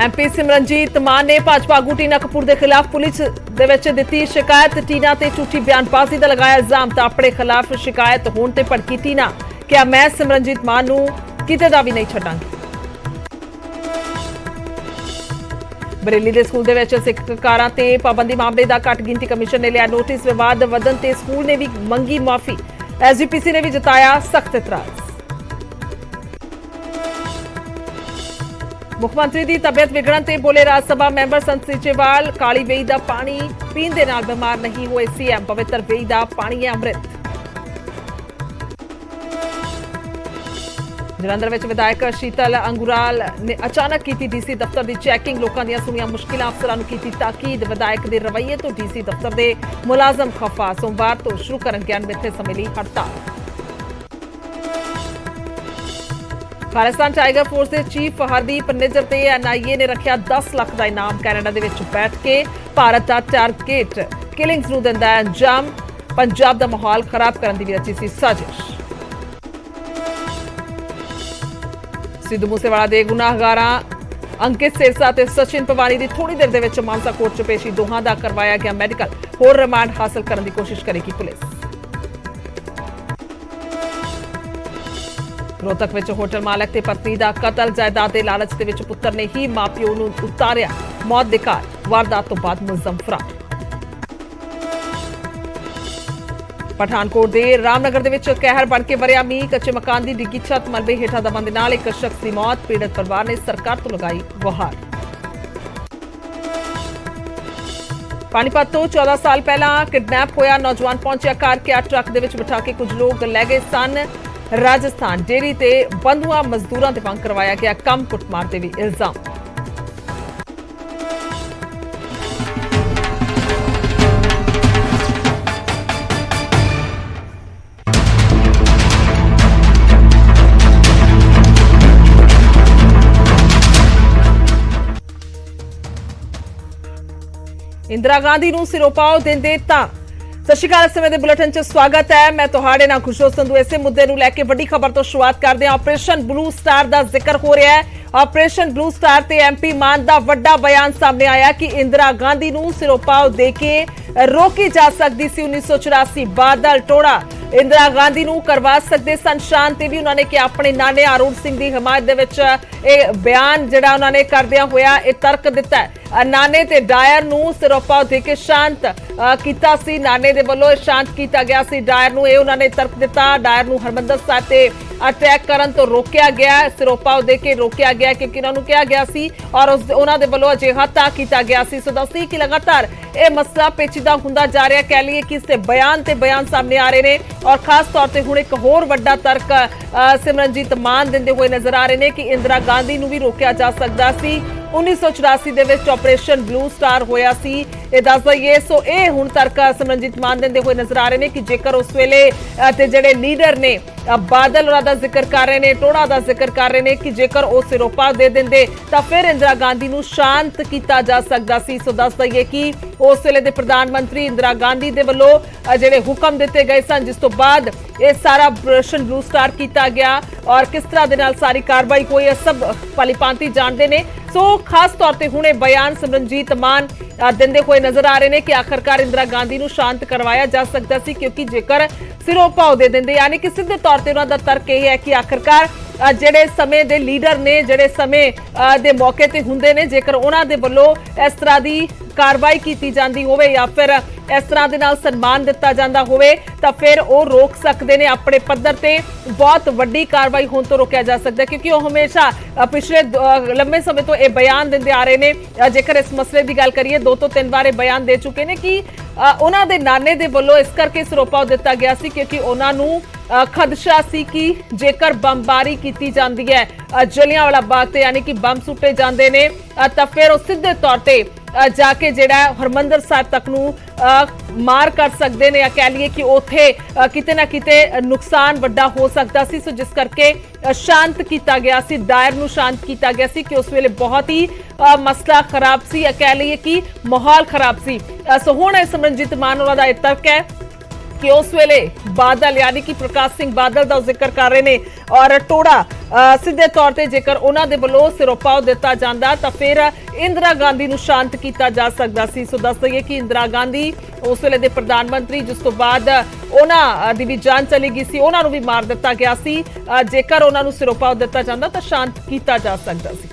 MP Simranjeet मान ने भाजपा आगू टीना कपूर के खिलाफ पुलिस दे विच दित्ती शिकायत। टीना ते झूठी बयानबाजी का लगाया इल्जाम। तो अपने खिलाफ शिकायत होने ते भड़की टीना, क्या मैं सिमरनजीत मान नूं किते दा भी नहीं छड्डांगी। बरेली के स्कूल के सिख कारां ते पाबंदी मामले का घट गिनती कमीशन ने लिया नोटिस। विवाद वधन ते स्कूल ने भी मंगी माफी। एसजीपीसी ने भी जताया सख्त इतराज। मुख्यमंत्री की तबीयत बिगड़न ते बोले राज सभा मैंबर संत सीचेवाल, काली वेई का पानी पीण दे नाल बीमार नहीं हुए सीएम। पवित्र वेई का पानी है अमृत। जलंधर में विधायक शीतल अंगुराल ने अचानक की डीसी दफ्तर की चैकिंग। लोगों दी सुनिया मुश्किल, अफसरां नूं कीती ताकीद। विधायक के रवैये तो डीसी दफ्तर के मुलाजम खफा। सोमवार तो शुरू करनगे अनमिथे समय लई हड़ताल। खालिस्तान टाइगर फोर्स के चीफ हरदीप निज्जर ते एनआईए ने रखा 10 लाख का इनाम। कैनेडा दे विच बैठ के भारत का टारगेट किलिंग्स नूं दिंदा है अंजाम। पंजाब का माहौल खराब करने की भी रची सी साजिश। सिद्धू मूसेवाला दे गुनाहगारां अंकित सिरसा ते सचिन पवानी की थोड़ी देर दे विच मानसा कोर्ट च पेशी। दोहां दा करवाया गया मैडिकल। होर रिमांड हासिल करने की कोशिश करेगी पुलिस। रोहतक विच होटल मालक ते पत्नी का कतल। जायदाद के लालच के विच पुत्र ने ही मां प्यो नूं उतारिया मौत दे घाट। वारदात तो बाद मुलजम फरार। पठानकोट के रामनगर दे विच कहर बन के वरिया मींह। कच्चे मकान की डिग्गी छत मलबे हेठा दबण दे नाल एक शख्स की मौत। पीड़ित परिवार ने सरकार तो लगाई गुहार। पानीपत तो 14 साल पहला किडनैप होया नौजवान पहुंचा कार के ट्रक दे विच बिठा के कुछ लोग लै गए सन राजस्थान। डेयरी ते बंधुआ मजदूरों ते मंग करवाया गया कम। कुटमार के भी इल्जाम। इंदिरा गांधी नूं सिरोपाओ देंदे तां। सत श्री अकाल। समय के बुलेटिन च स्वागत है। मैं तुहाडे नाल खुशरोज संधू। इसे मुद्दे नूं लैके वड्डी खबर तो शुरुआत करदे हां। ऑपरेशन ब्लू स्टार का जिक्र हो रहा है। ऑपरेशन ब्लू स्टार ते एमपी मान का वड्डा बयान सामने आया कि इंदिरा गांधी नूं सिरोपाओ दे के रोकी जा सकती सी 1984। बादल टोड़ा इंदिरा गांधी नूं करवा सकते सन शांत। भी उन्होंने कि अपने नाने अरुण सिंह की हिमायत दे विच यह बयान जिहड़ा उन्होंने करदिया होया यह तर्क दिता है। नाने ते डायर नूं सिरोपाओ दे के शांत कीता सी। नाने दे वल्लों शांत किया गया सी डायर नूं। उन्होंने तर्क दिता। डायर नूं हरमंदर साहिब ते अटैक करन तो रोकया गया। सिरोपाओ दे के रोकया गया क्योंकि उन्होंने कहा गया सी और उन्होंने वल्लों अजिहा ता किया गया सी। सो दस्सी कि लगातार यह मसला पेचीदा हुंदा जा रहा। कह लीए कि इससे बयान सामने आ रहे हैं और खास तौर पर हुण एक होर वड्डा तर्क सिमरनजीत मान दिंदे हुए नजर आ रहे हैं कि इंदिरा गांधी नूं भी रोकया जा सकदा सी। 1984 दे विच ऑपरेशन ब्लू स्टार होया सी। ये दस दईए। सो ये हुण तर्क सिमरनजीत मान दिंदे हुए नजर आ रहे हैं कि जेकर उस वेले ते जिहड़े लीडर ने बादल होरां दा जिक्र कर रहे हैं, टोड़ा का जिक्र कर रहे हैं कि जेकर वो सिरोपा दे देंदे तां फिर इंदिरा गांधी नूं शांत किया जा सकदा सी। सो दस दईए कि उस वेले दे प्रधानमंत्री इंदिरा गांधी दे वल्लों जिहड़े हुक्म दिते गए सन जिस तो बाद ये सारा ऑपरेशन ब्लू स्टार किया गया और किस तरह दे नाल सारी कार्रवाई हुई सब भलीभांति जानते हैं। सो खास तौर पर हुणे बयान सिमरनजीत मान दिंदे हुए नजर आ रहे हैं कि आखिरकार इंदिरा गांधी नूं शांत करवाया जा सकता सी क्योंकि जेकर सिरोपाओ दे देंदे यानी कि सीधे तौर पर उन्हों का तर्क यह है कि आखिरकार ਜਿਹੜੇ ਸਮੇਂ ਦੇ ਲੀਡਰ ਨੇ ਜਿਹੜੇ ਸਮੇਂ ਦੇ ਮੌਕੇ ਤੇ ਹੁੰਦੇ ਨੇ ਜੇਕਰ ਉਹਨਾਂ ਦੇ ਵੱਲੋਂ ਇਸ ਤਰ੍ਹਾਂ ਦੀ ਕਾਰਵਾਈ ਕੀਤੀ ਜਾਂਦੀ ਹੋਵੇ ਜਾਂ ਫਿਰ ਇਸ ਤਰ੍ਹਾਂ ਦੇ ਨਾਲ ਸਨਮਾਨ ਦਿੱਤਾ ਜਾਂਦਾ ਹੋਵੇ ਤਾਂ ਫਿਰ ਉਹ ਰੋਕ ਸਕਦੇ ਨੇ ਆਪਣੇ ਪੱਧਰ ਤੇ ਬਹੁਤ ਵੱਡੀ ਕਾਰਵਾਈ ਹੋਣ ਤੋਂ ਰੋਕਿਆ ਜਾ ਸਕਦਾ ਕਿਉਂਕਿ ਉਹ ਹਮੇਸ਼ਾ ਪਿਛਲੇ ਲੰਮੇ ਸਮੇਂ ਤੋਂ ਇਹ ਬਿਆਨ ਦਿੰਦੇ ਆ ਰਹੇ ਨੇ। ਜੇਕਰ ਇਸ ਮਸਲੇ ਦੀ ਗੱਲ ਕਰੀਏ 2 ਤੋਂ 3 ਵਾਰ ਇਹ ਬਿਆਨ ਦੇ ਚੁੱਕੇ ਨੇ ਕਿ ਉਹਨਾਂ ਦੇ ਨਾਨੇ ਦੇ ਵੱਲੋਂ ਇਸ ਕਰਕੇ ਸਿਰੋਪਾ ਦਿੱਤਾ ਗਿਆ ਸੀ ਕਿਉਂਕਿ ਉਹਨਾਂ ਨੂੰ खदशा सी कि जेकर बमबारी की जाती है जलियांवाला बाग ते यानी कि बम सुटे जाते हैं तो फिर सीधे तौर पर जाके जिहड़ा हरमंदर साहिब तक नूं मार कर सकते हैं या कह लीए कि उत्थे किते ना किते नुकसान वड्डा हो सकता सी। सो जिस करके शांत किया गया सी दायर नूं शांत किया गया सी कि उस वेले बहुत ही मसला खराब सी या कह लीए कि माहौल खराब सी। सो हुण सिमरनजीत मान होरां दा इह तर्क है कि उस वेले बादल यानी कि प्रकाश सिंह बादल का जिक्र कर रहे हैं और टोड़ा ਸਿੱਧੇ ਤੌਰ ਤੇ ਜੇਕਰ ਉਹਨਾਂ ਦੇ ਵੱਲੋਂ ਸਿਰੋਪਾਓ ਦਿੱਤਾ ਜਾਂਦਾ ਤਾਂ ਫਿਰ ਇੰਦਰਾ ਗਾਂਧੀ ਨੂੰ ਸ਼ਾਂਤ ਕੀਤਾ ਜਾ ਸਕਦਾ ਸੀ। ਸੋ ਦੱਸ ਦਈਏ ਕਿ ਇੰਦਰਾ ਗਾਂਧੀ ਉਸ ਵੇਲੇ ਦੇ ਪ੍ਰਧਾਨ ਮੰਤਰੀ, ਜਿਸ ਤੋਂ ਬਾਅਦ ਉਹਨਾਂ ਦੀ ਵੀ ਜਾਨ ਚਲੀ ਗਈ ਸੀ, ਉਹਨਾਂ ਨੂੰ ਵੀ ਮਾਰ ਦਿੱਤਾ ਗਿਆ ਸੀ। ਜੇਕਰ ਉਹਨਾਂ ਨੂੰ ਸਿਰੋਪਾਓ ਦਿੱਤਾ ਜਾਂਦਾ ਤਾਂ ਸ਼ਾਂਤ ਕੀਤਾ जा सकता सी।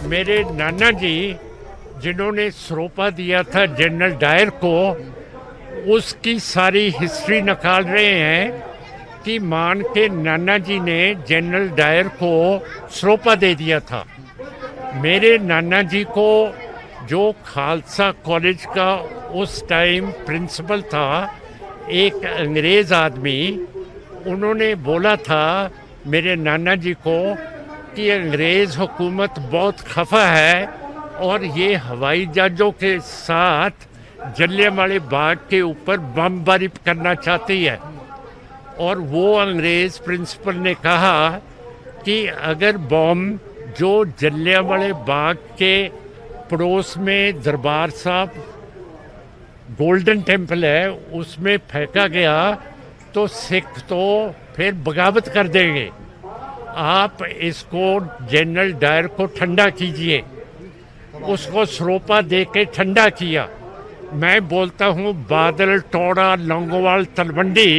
मेरे नाना जी जिन्होंने सरोपा दिया था जनरल डायर को, उसकी सारी हिस्ट्री निकाल रहे हैं कि मान के नाना जी ने जनरल डायर को सरोपा दे दिया था। मेरे नाना जी को जो खालसा कॉलेज का उस टाइम प्रिंसिपल था, एक अंग्रेज़ आदमी, उन्होंने बोला था मेरे नाना जी को कि अंग्रेज़ हुकूमत बहुत खफा है और ये हवाई जहाज़ों के साथ जलियांवाले बाग के ऊपर बमबारी करना चाहती है। और वो अंग्रेज़ प्रिंसिपल ने कहा कि अगर बम जो जलियांवाले बाग के पड़ोस में दरबार साहब गोल्डन टेम्पल है उसमें फेंका गया तो सिख तो फिर बगावत कर देंगे। आप इसको जनरल डायर को ठंडा कीजिए। उसको सरोपा दे के ठंडा किया। मैं बोलता हूँ बादल, टोड़ा, लौंगोवाल, तलवंडी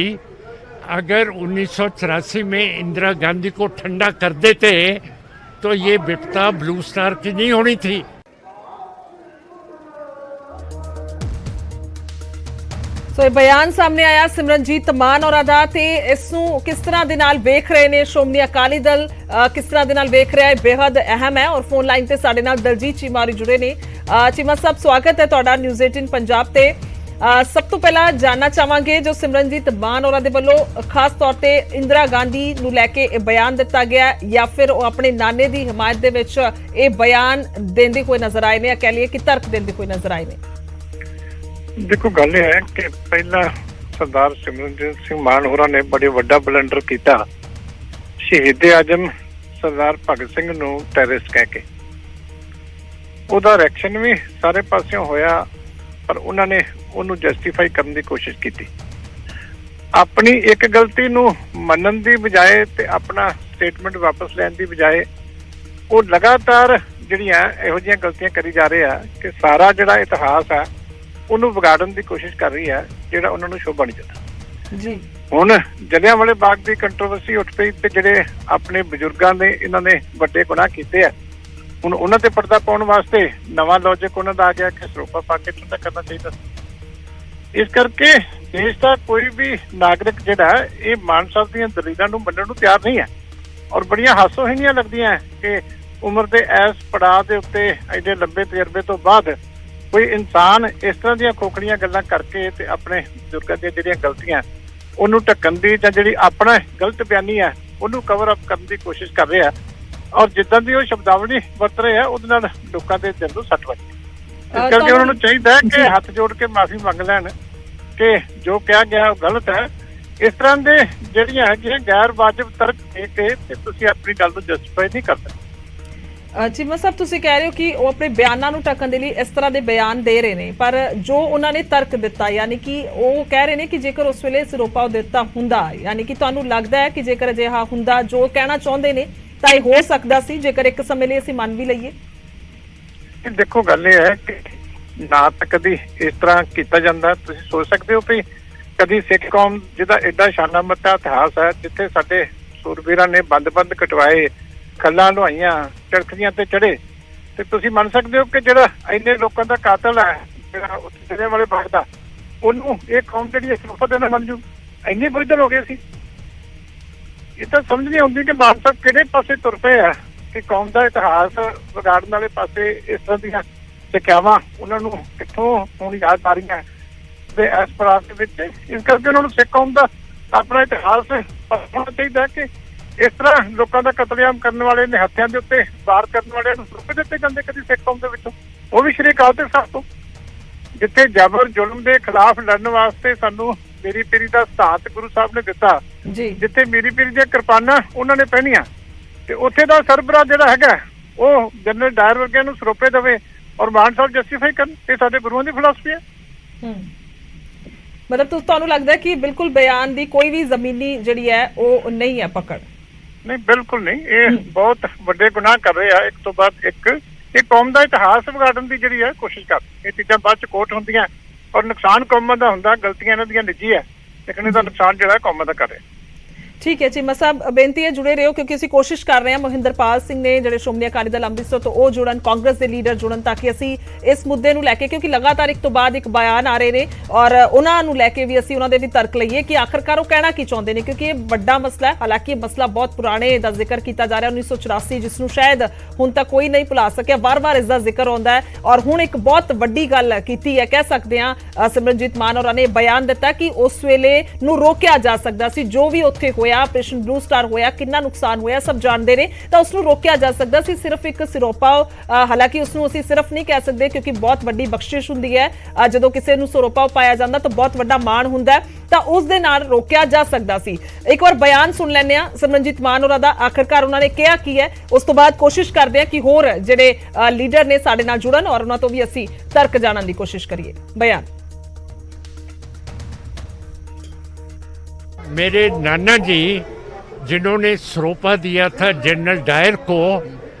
अगर 1984 में इंदिरा गांधी को ठंडा कर देते तो ये विपदा ब्लू स्टार की नहीं होनी थी। ਸੋ ਇਹ ਬਿਆਨ ਸਾਹਮਣੇ ਆਇਆ ਸਿਮਰਨਜੀਤ ਮਾਨ ਔਰਾਂ ਦਾ, ਤੇ ਇਸ ਨੂੰ ਕਿਸ ਤਰ੍ਹਾਂ ਦੇ ਨਾਲ ਵੇਖ ਰਹੇ ਨੇ ਸ਼੍ਰੋਮਣੀ ਅਕਾਲੀ ਦਲ, ਕਿਸ ਤਰ੍ਹਾਂ ਦੇ ਨਾਲ ਵੇਖ ਰਿਹਾ ਹੈ, ਬੇहद ਅਹਿਮ ਹੈ। ਔਰ ਫੋਨ ਲਾਈਨ ਤੇ ਸਾਡੇ ਨਾਲ ਦਲਜੀਤ ਚੀਮਾ ਜੁੜੇ ਨੇ। ਚੀਮਾ ਸਾਹਿਬ, ਸਵਾਗਤ ਹੈ ਤੁਹਾਡਾ ਨਿਊਜ਼ 18 ਪੰਜਾਬ ਤੇ। ਸਭ ਤੋਂ ਪਹਿਲਾਂ ਜਾਨਣਾ ਚਾਹਾਂਗੇ ਜੋ ਸਿਮਰਨਜੀਤ ਮਾਨ ਔਰਾਂ ਦੇ ਵੱਲੋਂ ਖਾਸ ਤੌਰ ਤੇ ਇੰਦਰਾ ਗਾਂਧੀ ਨੂੰ ਲੈ ਕੇ ਇਹ ਬਿਆਨ ਦਿੱਤਾ ਗਿਆ, ਜਾਂ ਫਿਰ ਉਹ ਆਪਣੇ ਨਾਨੇ ਦੀ ਹਮਾਇਤ ਦੇ ਵਿੱਚ ਇਹ ਬਿਆਨ ਦਿੰਦੇ ਹੋਏ ਨਜ਼ਰ ਆਏ ਨੇ, ਕਹਿ ਲਈਏ ਕਿ ਤਰਕ ਦਿੰਦੇ ਹੋਏ ਨਜ਼ਰ ਆਏ ਨੇ। देखो गल है कि पहला सरदार सिमरनजीत सिंह मान होरां ने बड़े वड्डा बलंडर किया, शहीद आजम सरदार भगत सिंह नूं टेररिस्ट कह के। ਉਹਦਾ ਰਿਐਕਸ਼ਨ ਵੀ ਸਾਰੇ ਪਾਸਿਓਂ ਹੋਇਆ, ਪਰ ਉਹਨਾਂ ਨੇ ਉਹਨੂੰ ਜਸਟੀਫਾਈ ਕਰਨ ਦੀ ਕੋਸ਼ਿਸ਼ ਕੀਤੀ। ਆਪਣੀ ਇੱਕ ਗਲਤੀ ਨੂੰ ਮੰਨਣ ਦੀ ਬਜਾਏ ਤੇ ਆਪਣਾ ਸਟੇਟਮੈਂਟ ਵਾਪਸ ਲੈਣ ਦੀ ਬਜਾਏ ਉਹ ਲਗਾਤਾਰ ਜਿਹੜੀਆਂ ਇਹੋ ਜਿਹੀਆਂ ਗਲਤੀਆਂ ਕਰੀ ਜਾ ਰਹੇ ਆ ਕਿ ਸਾਰਾ ਜਿਹੜਾ ਇਤਿਹਾਸ ਆ ਉਹਨੂੰ ਵਿਗਾੜਨ ਦੀ ਕੋਸ਼ਿਸ਼ ਕਰ ਰਹੀ ਹੈ, ਜਿਹੜਾ ਉਹਨਾਂ ਨੂੰ ਸ਼ੋਭਾ ਨਹੀਂ ਦਿੰਦਾ ਜੀ। ਹੁਣ ਜਲਿਆਂਵਾਲੇ ਬਾਗ ਦੀ ਕੰਟਰੋਵਰਸੀ ਉੱਠ ਪਈ ਤੇ ਜਿਹੜੇ ਆਪਣੇ ਬਜ਼ੁਰਗਾਂ ਦੇ ਇਹਨਾਂ ਨੇ ਵੱਡੇ ਗੁਨਾਹ ਕੀਤੇ ਆ, ਹੁਣ ਉਹਨਾਂ ਤੇ ਪਰਦਾ ਪਾਉਣ ਵਾਸਤੇ ਨਵਾਂ ਲੌਜਿਕ ਉਹਨਾਂ ਦਾ ਆ ਗਿਆ ਕਿ ਸਰੋਪਾ ਪਾ ਕੇ ਠੰਡਾ ਕਰਨਾ ਚਾਹੀਦਾ। ਇਸ ਕਰਕੇ ਦੇਸ਼ ਦਾ ਕੋਈ ਵੀ ਨਾਗਰਿਕ ਜਿਹੜਾ ਇਹ ਮਾਨ ਸਾਹਿਬ ਦੀਆਂ ਦਲੀਲਾਂ ਨੂੰ ਮੰਨਣ ਨੂੰ ਤਿਆਰ ਨਹੀਂ ਹੈ। ਔਰ ਬੜੀਆਂ ਹਾਸੋਹੀਣੀਆਂ ਲੱਗਦੀਆਂ ਕਿ ਉਮਰ ਦੇ ਇਸ ਪੜਾਅ ਦੇ ਉੱਤੇ ਐਡੇ ਲੰਬੇ ਤਜਰਬੇ ਤੋਂ ਬਾਅਦ ਕੋਈ ਇਨਸਾਨ ਇਸ ਤਰ੍ਹਾਂ ਦੀਆਂ ਖੋਖਲੀਆਂ ਗੱਲਾਂ ਕਰਕੇ ਤੇ ਆਪਣੇ ਬਜ਼ੁਰਗਾਂ ਦੀਆਂ ਜਿਹੜੀਆਂ ਗਲਤੀਆਂ ਉਹਨੂੰ ਢੱਕਣ ਦੀ ਜਾਂ ਜਿਹੜੀ ਆਪਣਾ ਗਲਤ ਬਿਆਨੀ ਹੈ ਉਹਨੂੰ ਕਵਰ ਅਪ ਕਰਨ ਦੀ ਕੋਸ਼ਿਸ਼ ਕਰ ਰਿਹਾ। ਔਰ ਜਿੱਦਾਂ ਦੀ ਉਹ ਸ਼ਬਦਾਵਲੀ ਵਰਤ ਰਹੇ ਆ ਉਹਦੇ ਨਾਲ ਲੋਕਾਂ ਦੇ ਦਿਲ ਨੂੰ ਸੱਟ ਵੱਜੀ। ਇਸ ਕਰਕੇ ਉਹਨਾਂ ਨੂੰ ਚਾਹੀਦਾ ਹੈ ਕਿ ਹੱਥ ਜੋੜ ਕੇ ਮਾਫੀ ਮੰਗ ਲੈਣ ਕਿ ਜੋ ਕਿਹਾ ਗਿਆ ਉਹ ਗਲਤ ਹੈ। ਇਸ ਤਰ੍ਹਾਂ ਦੇ ਜਿਹੜੀਆਂ ਹੈਗੀਆਂ ਗੈਰ ਵਾਜਬ ਤਰਕ ਦੇ ਕੇ ਤੇ ਤੁਸੀਂ ਆਪਣੀ ਗੱਲ ਨੂੰ ਜਸਟੀਫਾਈ ਨਹੀਂ ਕਰ ਸਕਦੇ। ਚੀਮਾ ਸਾਹਿਬ, ਤੁਸੀਂ ਕਹਿ ਰਹੇ ਹੋ ਕਿ ਉਹ ਆਪਣੇ ਬਿਆਨਾਂ ਨੂੰ ਢੱਕਣ ਦੇ ਲਈ ਇਸ ਤਰ੍ਹਾਂ ਦੇ ਬਿਆਨ ਦੇ ਰਹੇ ਨੇ, ਪਰ ਜੋ ਉਹਨਾਂ ਨੇ ਤਰਕ ਦਿੱਤਾ, ਯਾਨੀ ਕਿ ਉਹ ਕਹਿ ਰਹੇ ਨੇ ਕਿ ਜੇਕਰ ਉਸ ਵੇਲੇ ਸਿਰੋਪਾ ਦਿੱਤਾ ਹੁੰਦਾ, ਯਾਨੀ ਕਿ ਤੁਹਾਨੂੰ ਲੱਗਦਾ ਹੈ ਕਿ ਜੇਕਰ ਅਜਿਹਾ ਹੁੰਦਾ ਜੋ ਕਹਿਣਾ ਚਾਹੁੰਦੇ ਨੇ ਤਾਂ ਇਹ ਹੋ ਸਕਦਾ ਸੀ, ਜੇਕਰ ਇੱਕ ਸਮੇਂ ਲਈ ਅਸੀਂ ਮੰਨ ਵੀ ਲਈਏ। ਦੇਖੋ ਗੱਲ ਇਹ ਹੈ ਕਿ ਨਾ ਤਾਂ ਕਦੀ ਇਸ ਤਰ੍ਹਾਂ ਕੀਤਾ ਜਾਂਦਾ। ਤੁਸੀਂ ਸੋਚ ਸਕਦੇ ਹੋ ਕਿ ਕਦੀ ਸਿੱਖ ਕੌਮ ਜਿਹਦਾ ਐਡਾ ਸ਼ਾਨਾਮਤਾ ਇਤਿਹਾਸ ਹੈ, ਜਿੱਥੇ ਸਾਡੇ ਸੂਰਬੀਰਾਂ ਨੇ ਬੰਦ ਕਟਵਾਏ, ਖੱਲਾਂ ਲੁਹਾਈਆਂ, ਚਰਖੀਆਂ ਤੇ ਚੜੇ, ਤੇ ਤੁਸੀਂ ਮੰਨ ਸਕਦੇ ਹੋ ਕਿ ਜਿਹੜਾ ਇੰਨੇ ਲੋਕਾਂ ਦਾ ਕਾਤਲ ਹੈ, ਜਿਹੜਾ ਉੱਥੇ ਵਾਲੇ ਬਾਗ ਦਾ, ਉਹਨੂੰ ਇਹ ਕੌਮ ਜਿਹੜੀ ਸਰੋਪਾ ਦੇਣਾ ਮੰਨ ਜੂ? ਇੰਨੇ ਬੁੱਧਰ ਹੋ ਗਏ ਸੀ। ਇਹ ਤਾਂ ਸਮਝ ਨਹੀਂ ਆਉਂਦੀ ਕਿ ਮਾਨ ਸਾਹਿਬ ਕਿਹੜੇ ਪਾਸੇ ਤੁਰ ਪਏ ਆ ਕਿ ਕੌਮ ਦਾ ਇਤਿਹਾਸ ਵਿਗਾੜਨ ਵਾਲੇ ਪਾਸੇ ਇਸ ਤਰ੍ਹਾਂ ਦੀਆਂ ਸਿੱਖਿਆਵਾਂ ਉਹਨਾਂ ਨੂੰ ਕਿੱਥੋਂ ਹੁਣ ਯਾਦ ਆ ਰਹੀਆਂ ਤੇ ਇਸ ਪਰਾਸ ਦੇ ਵਿੱਚ। ਇਸ ਕਰਕੇ ਉਹਨਾਂ ਨੂੰ ਸਿੱਖ ਕੌਮ ਦਾ ਆਪਣਾ ਇਤਿਹਾਸ ਪਤਾ ਹੋਣਾ ਚਾਹੀਦਾ ਕਿ ਇਸ ਤਰ੍ਹਾਂ ਲੋਕਾਂ ਦਾ ਕਤਲੇਆਮ ਕਰਨ ਵਾਲੇ ਨਿਹੱਥਿਆਂ ਦੇ ਉੱਤੇ ਵਾਰ ਕਰਨ ਵਾਲਿਆਂ ਨੂੰ ਸਰੋਪੇ ਦਿੱਤੇ ਜਾਂਦੇ ਕਦੀ ਸਿੱਖ ਕੌਮ ਦੇ ਵਿੱਚੋਂ, ਉਹ ਵੀ ਸ਼੍ਰੀ ਅਕਾਲ ਤਖ਼ਤ ਸਾਹਿਬ ਤੋਂ, ਜਿੱਥੇ ਜ਼ਬਰ ਜ਼ੁਲਮ ਦੇ ਖਿਲਾਫ ਲੜਨ ਵਾਸਤੇ ਸਾਨੂੰ ਮੇਰੀ ਪੀਰੀ ਦਾ ਸਿਧਾਂਤ ਗੁਰੂ ਸਾਹਿਬ ਨੇ ਦਿੱਤਾ, ਜਿੱਥੇ ਮੇਰੀ ਪੀਰੀ ਦੀਆਂ ਕਿਰਪਾਨਾਂ ਉਹਨਾਂ ਨੇ ਪਹਿਨੀਆਂ, ਤੇ ਉੱਥੇ ਦਾ ਸਰਬਰਾਹ ਜਿਹੜਾ ਹੈਗਾ ਉਹ ਜਨਰਲ ਡਾਇਰ ਵਰਗਿਆਂ ਨੂੰ ਸਰੋਪੇ ਦੇਵੇ ਔਰ ਮਾਨ ਸਾਹਿਬ ਜਸਟੀਫਾਈ ਕਰਨ। ਇਹ ਸਾਡੇ ਗੁਰੂਆਂ ਦੀ ਫਿਲਾਸਫੀ ਹੈ। ਮਤਲਬ ਤੁਹਾਨੂੰ ਲੱਗਦਾ ਕਿ ਬਿਲਕੁਲ ਬਿਆਨ ਦੀ ਕੋਈ ਵੀ ਜ਼ਮੀਨੀ ਜਿਹੜੀ ਹੈ ਉਹ ਨਹੀਂ ਹੈ ਪਕੜ? ਨਹੀਂ, ਬਿਲਕੁਲ ਨਹੀਂ। ਇਹ ਬਹੁਤ ਵੱਡੇ ਗੁਨਾਹ ਕਰ ਰਹੇ ਆ, ਇੱਕ ਤੋਂ ਬਾਅਦ ਇੱਕ। ਇਹ ਕੌਮ ਦਾ ਇਤਿਹਾਸ ਵਿਗਾੜਨ ਦੀ ਜਿਹੜੀ ਹੈ ਕੋਸ਼ਿਸ਼ ਕਰ, ਇਹ ਚੀਜ਼ਾਂ ਬਾਅਦ ਚ ਕੋਟ ਹੁੰਦੀਆਂ ਔਰ ਨੁਕਸਾਨ ਕੌਮਾਂ ਦਾ ਹੁੰਦਾ। ਗਲਤੀਆਂ ਇਹਨਾਂ ਦੀਆਂ ਨਿੱਜੀ ਹੈ, ਲੇਕਿਨ ਇਹਦਾ ਨੁਕਸਾਨ ਜਿਹੜਾ ਕੌਮਾਂ ਦਾ ਕਰ ਰਿਹਾ। ਠੀਕ ਹੈ ਚੀਮਾ ਸਾਹਿਬ, ਬੇਨਤੀ ਹੈ ਜੁੜੇ ਰਹੋ ਕਿਉਂਕਿ ਅਸੀਂ ਕੋਸ਼ਿਸ਼ ਕਰ ਰਹੇ ਹਾਂ ਮੋਹਿੰਦਰਪਾਲ ਸਿੰਘ ਨੇ ਜਿਹੜੇ ਸ਼੍ਰੋਮਣੀ ਅਕਾਲੀ ਦਲ ਅੰਮ੍ਰਿਤਸਰ ਤੋਂ ਉਹ ਜੁੜਨ, ਕਾਂਗਰਸ ਦੇ ਲੀਡਰ ਜੁੜਨ, ਤਾਂ ਕਿ ਅਸੀਂ ਇਸ ਮੁੱਦੇ ਨੂੰ ਲੈ ਕੇ, ਕਿਉਂਕਿ ਲਗਾਤਾਰ ਇੱਕ ਤੋਂ ਬਾਅਦ ਇੱਕ ਬਿਆਨ ਆ ਰਹੇ ਨੇ ਔਰ ਉਹਨਾਂ ਨੂੰ ਲੈ ਕੇ ਵੀ ਅਸੀਂ ਉਹਨਾਂ ਦੇ ਵੀ ਤਰਕ ਲਈਏ ਕਿ ਆਖਰਕਾਰ ਉਹ ਕਹਿਣਾ ਕੀ ਚਾਹੁੰਦੇ ਨੇ, ਕਿਉਂਕਿ ਇਹ ਵੱਡਾ ਮਸਲਾ ਹੈ। ਹਾਲਾਂਕਿ ਇਹ ਮਸਲਾ ਬਹੁਤ ਪੁਰਾਣੇ ਦਾ ਜ਼ਿਕਰ ਕੀਤਾ ਜਾ ਰਿਹਾ, 1984, ਜਿਸ ਨੂੰ ਸ਼ਾਇਦ ਹੁਣ ਤੱਕ ਕੋਈ ਨਹੀਂ ਭੁਲਾ ਸਕਿਆ। ਵਾਰ-ਵਾਰ ਇਸ ਦਾ ਜ਼ਿਕਰ ਆਉਂਦਾ ਹੈ ਔਰ ਹੁਣ ਇੱਕ ਬਹੁਤ ਵੱਡੀ ਗੱਲ ਕੀਤੀ ਹੈ, ਕਹਿ ਸਕਦੇ ਹਾਂ ਸਿਮਰਨਜੀਤ ਮਾਨ ਹੋਰਾਂ ਨੇ ਬਿਆਨ ਦਿੱਤਾ ਕਿ ਉਸ ਵੇਲੇ ਨੂੰ ਰੋਕਿਆ ਜਾ ਸਕਦਾ ਸੀ। ਜੋ ਵੀ ਉੱਥੇ ਹੋਇਆ, ਆਪਰੇਸ਼ਨ ਬਲੂ ਸਟਾਰ ਹੋਇਆ, ਕਿੰਨਾ ਨੁਕਸਾਨ ਹੋਇਆ ਸਭ ਜਾਣਦੇ ਨੇ, ਤਾਂ ਉਸ ਨੂੰ ਰੋਕਿਆ ਜਾ ਸਕਦਾ ਸੀ। ਸਿਰਫ ਇੱਕ ਸਿਰੋਪਾਓ, ਹਾਲਾਂਕਿ ਉਸ ਨੂੰ ਅਸੀਂ ਸਿਰਫ ਨਹੀਂ ਕਹਿ ਸਕਦੇ ਕਿਉਂਕਿ ਬਹੁਤ ਵੱਡੀ ਬਖਸ਼ਿਸ਼ ਹੁੰਦੀ ਹੈ ਜਦੋਂ ਕਿਸੇ ਨੂੰ ਸਿਰੋਪਾਓ ਪਾਇਆ ਜਾਂਦਾ ਤਾਂ ਬਹੁਤ ਵੱਡਾ ਮਾਣ ਹੁੰਦਾ ਹੈ, ਤਾਂ ਉਸ ਦੇ ਨਾਲ ਰੋਕਿਆ ਜਾ ਸਕਦਾ ਸੀ। ਇੱਕ ਵਾਰ ਬਿਆਨ ਸੁਣ ਲੈਂਦੇ ਹਾਂ ਸਿਮਰਨਜੀਤ ਮਾਨ ਹੋਰਾਂ ਦਾ, ਆਖਰਕਾਰ ਉਹਨਾਂ ਨੇ ਕਿਹਾ ਕੀ ਹੈ। ਉਸ ਤੋਂ ਬਾਅਦ ਕੋਸ਼ਿਸ਼ ਕਰਦੇ ਹਾਂ ਕਿ ਹੋਰ ਜਿਹੜੇ ਲੀਡਰ ਨੇ ਸਾਡੇ ਨਾਲ ਜੁੜਨ ਔਰ ਉਹਨਾਂ ਤੋਂ ਵੀ ਅਸੀਂ ਤਰਕ ਜਾਣਨ ਦੀ ਕੋਸ਼ਿਸ਼ ਕਰੀਏ। ਬਿਆਨ। मेरे नाना जी जिन्होंने सरोपा दिया था जनरल डायर को,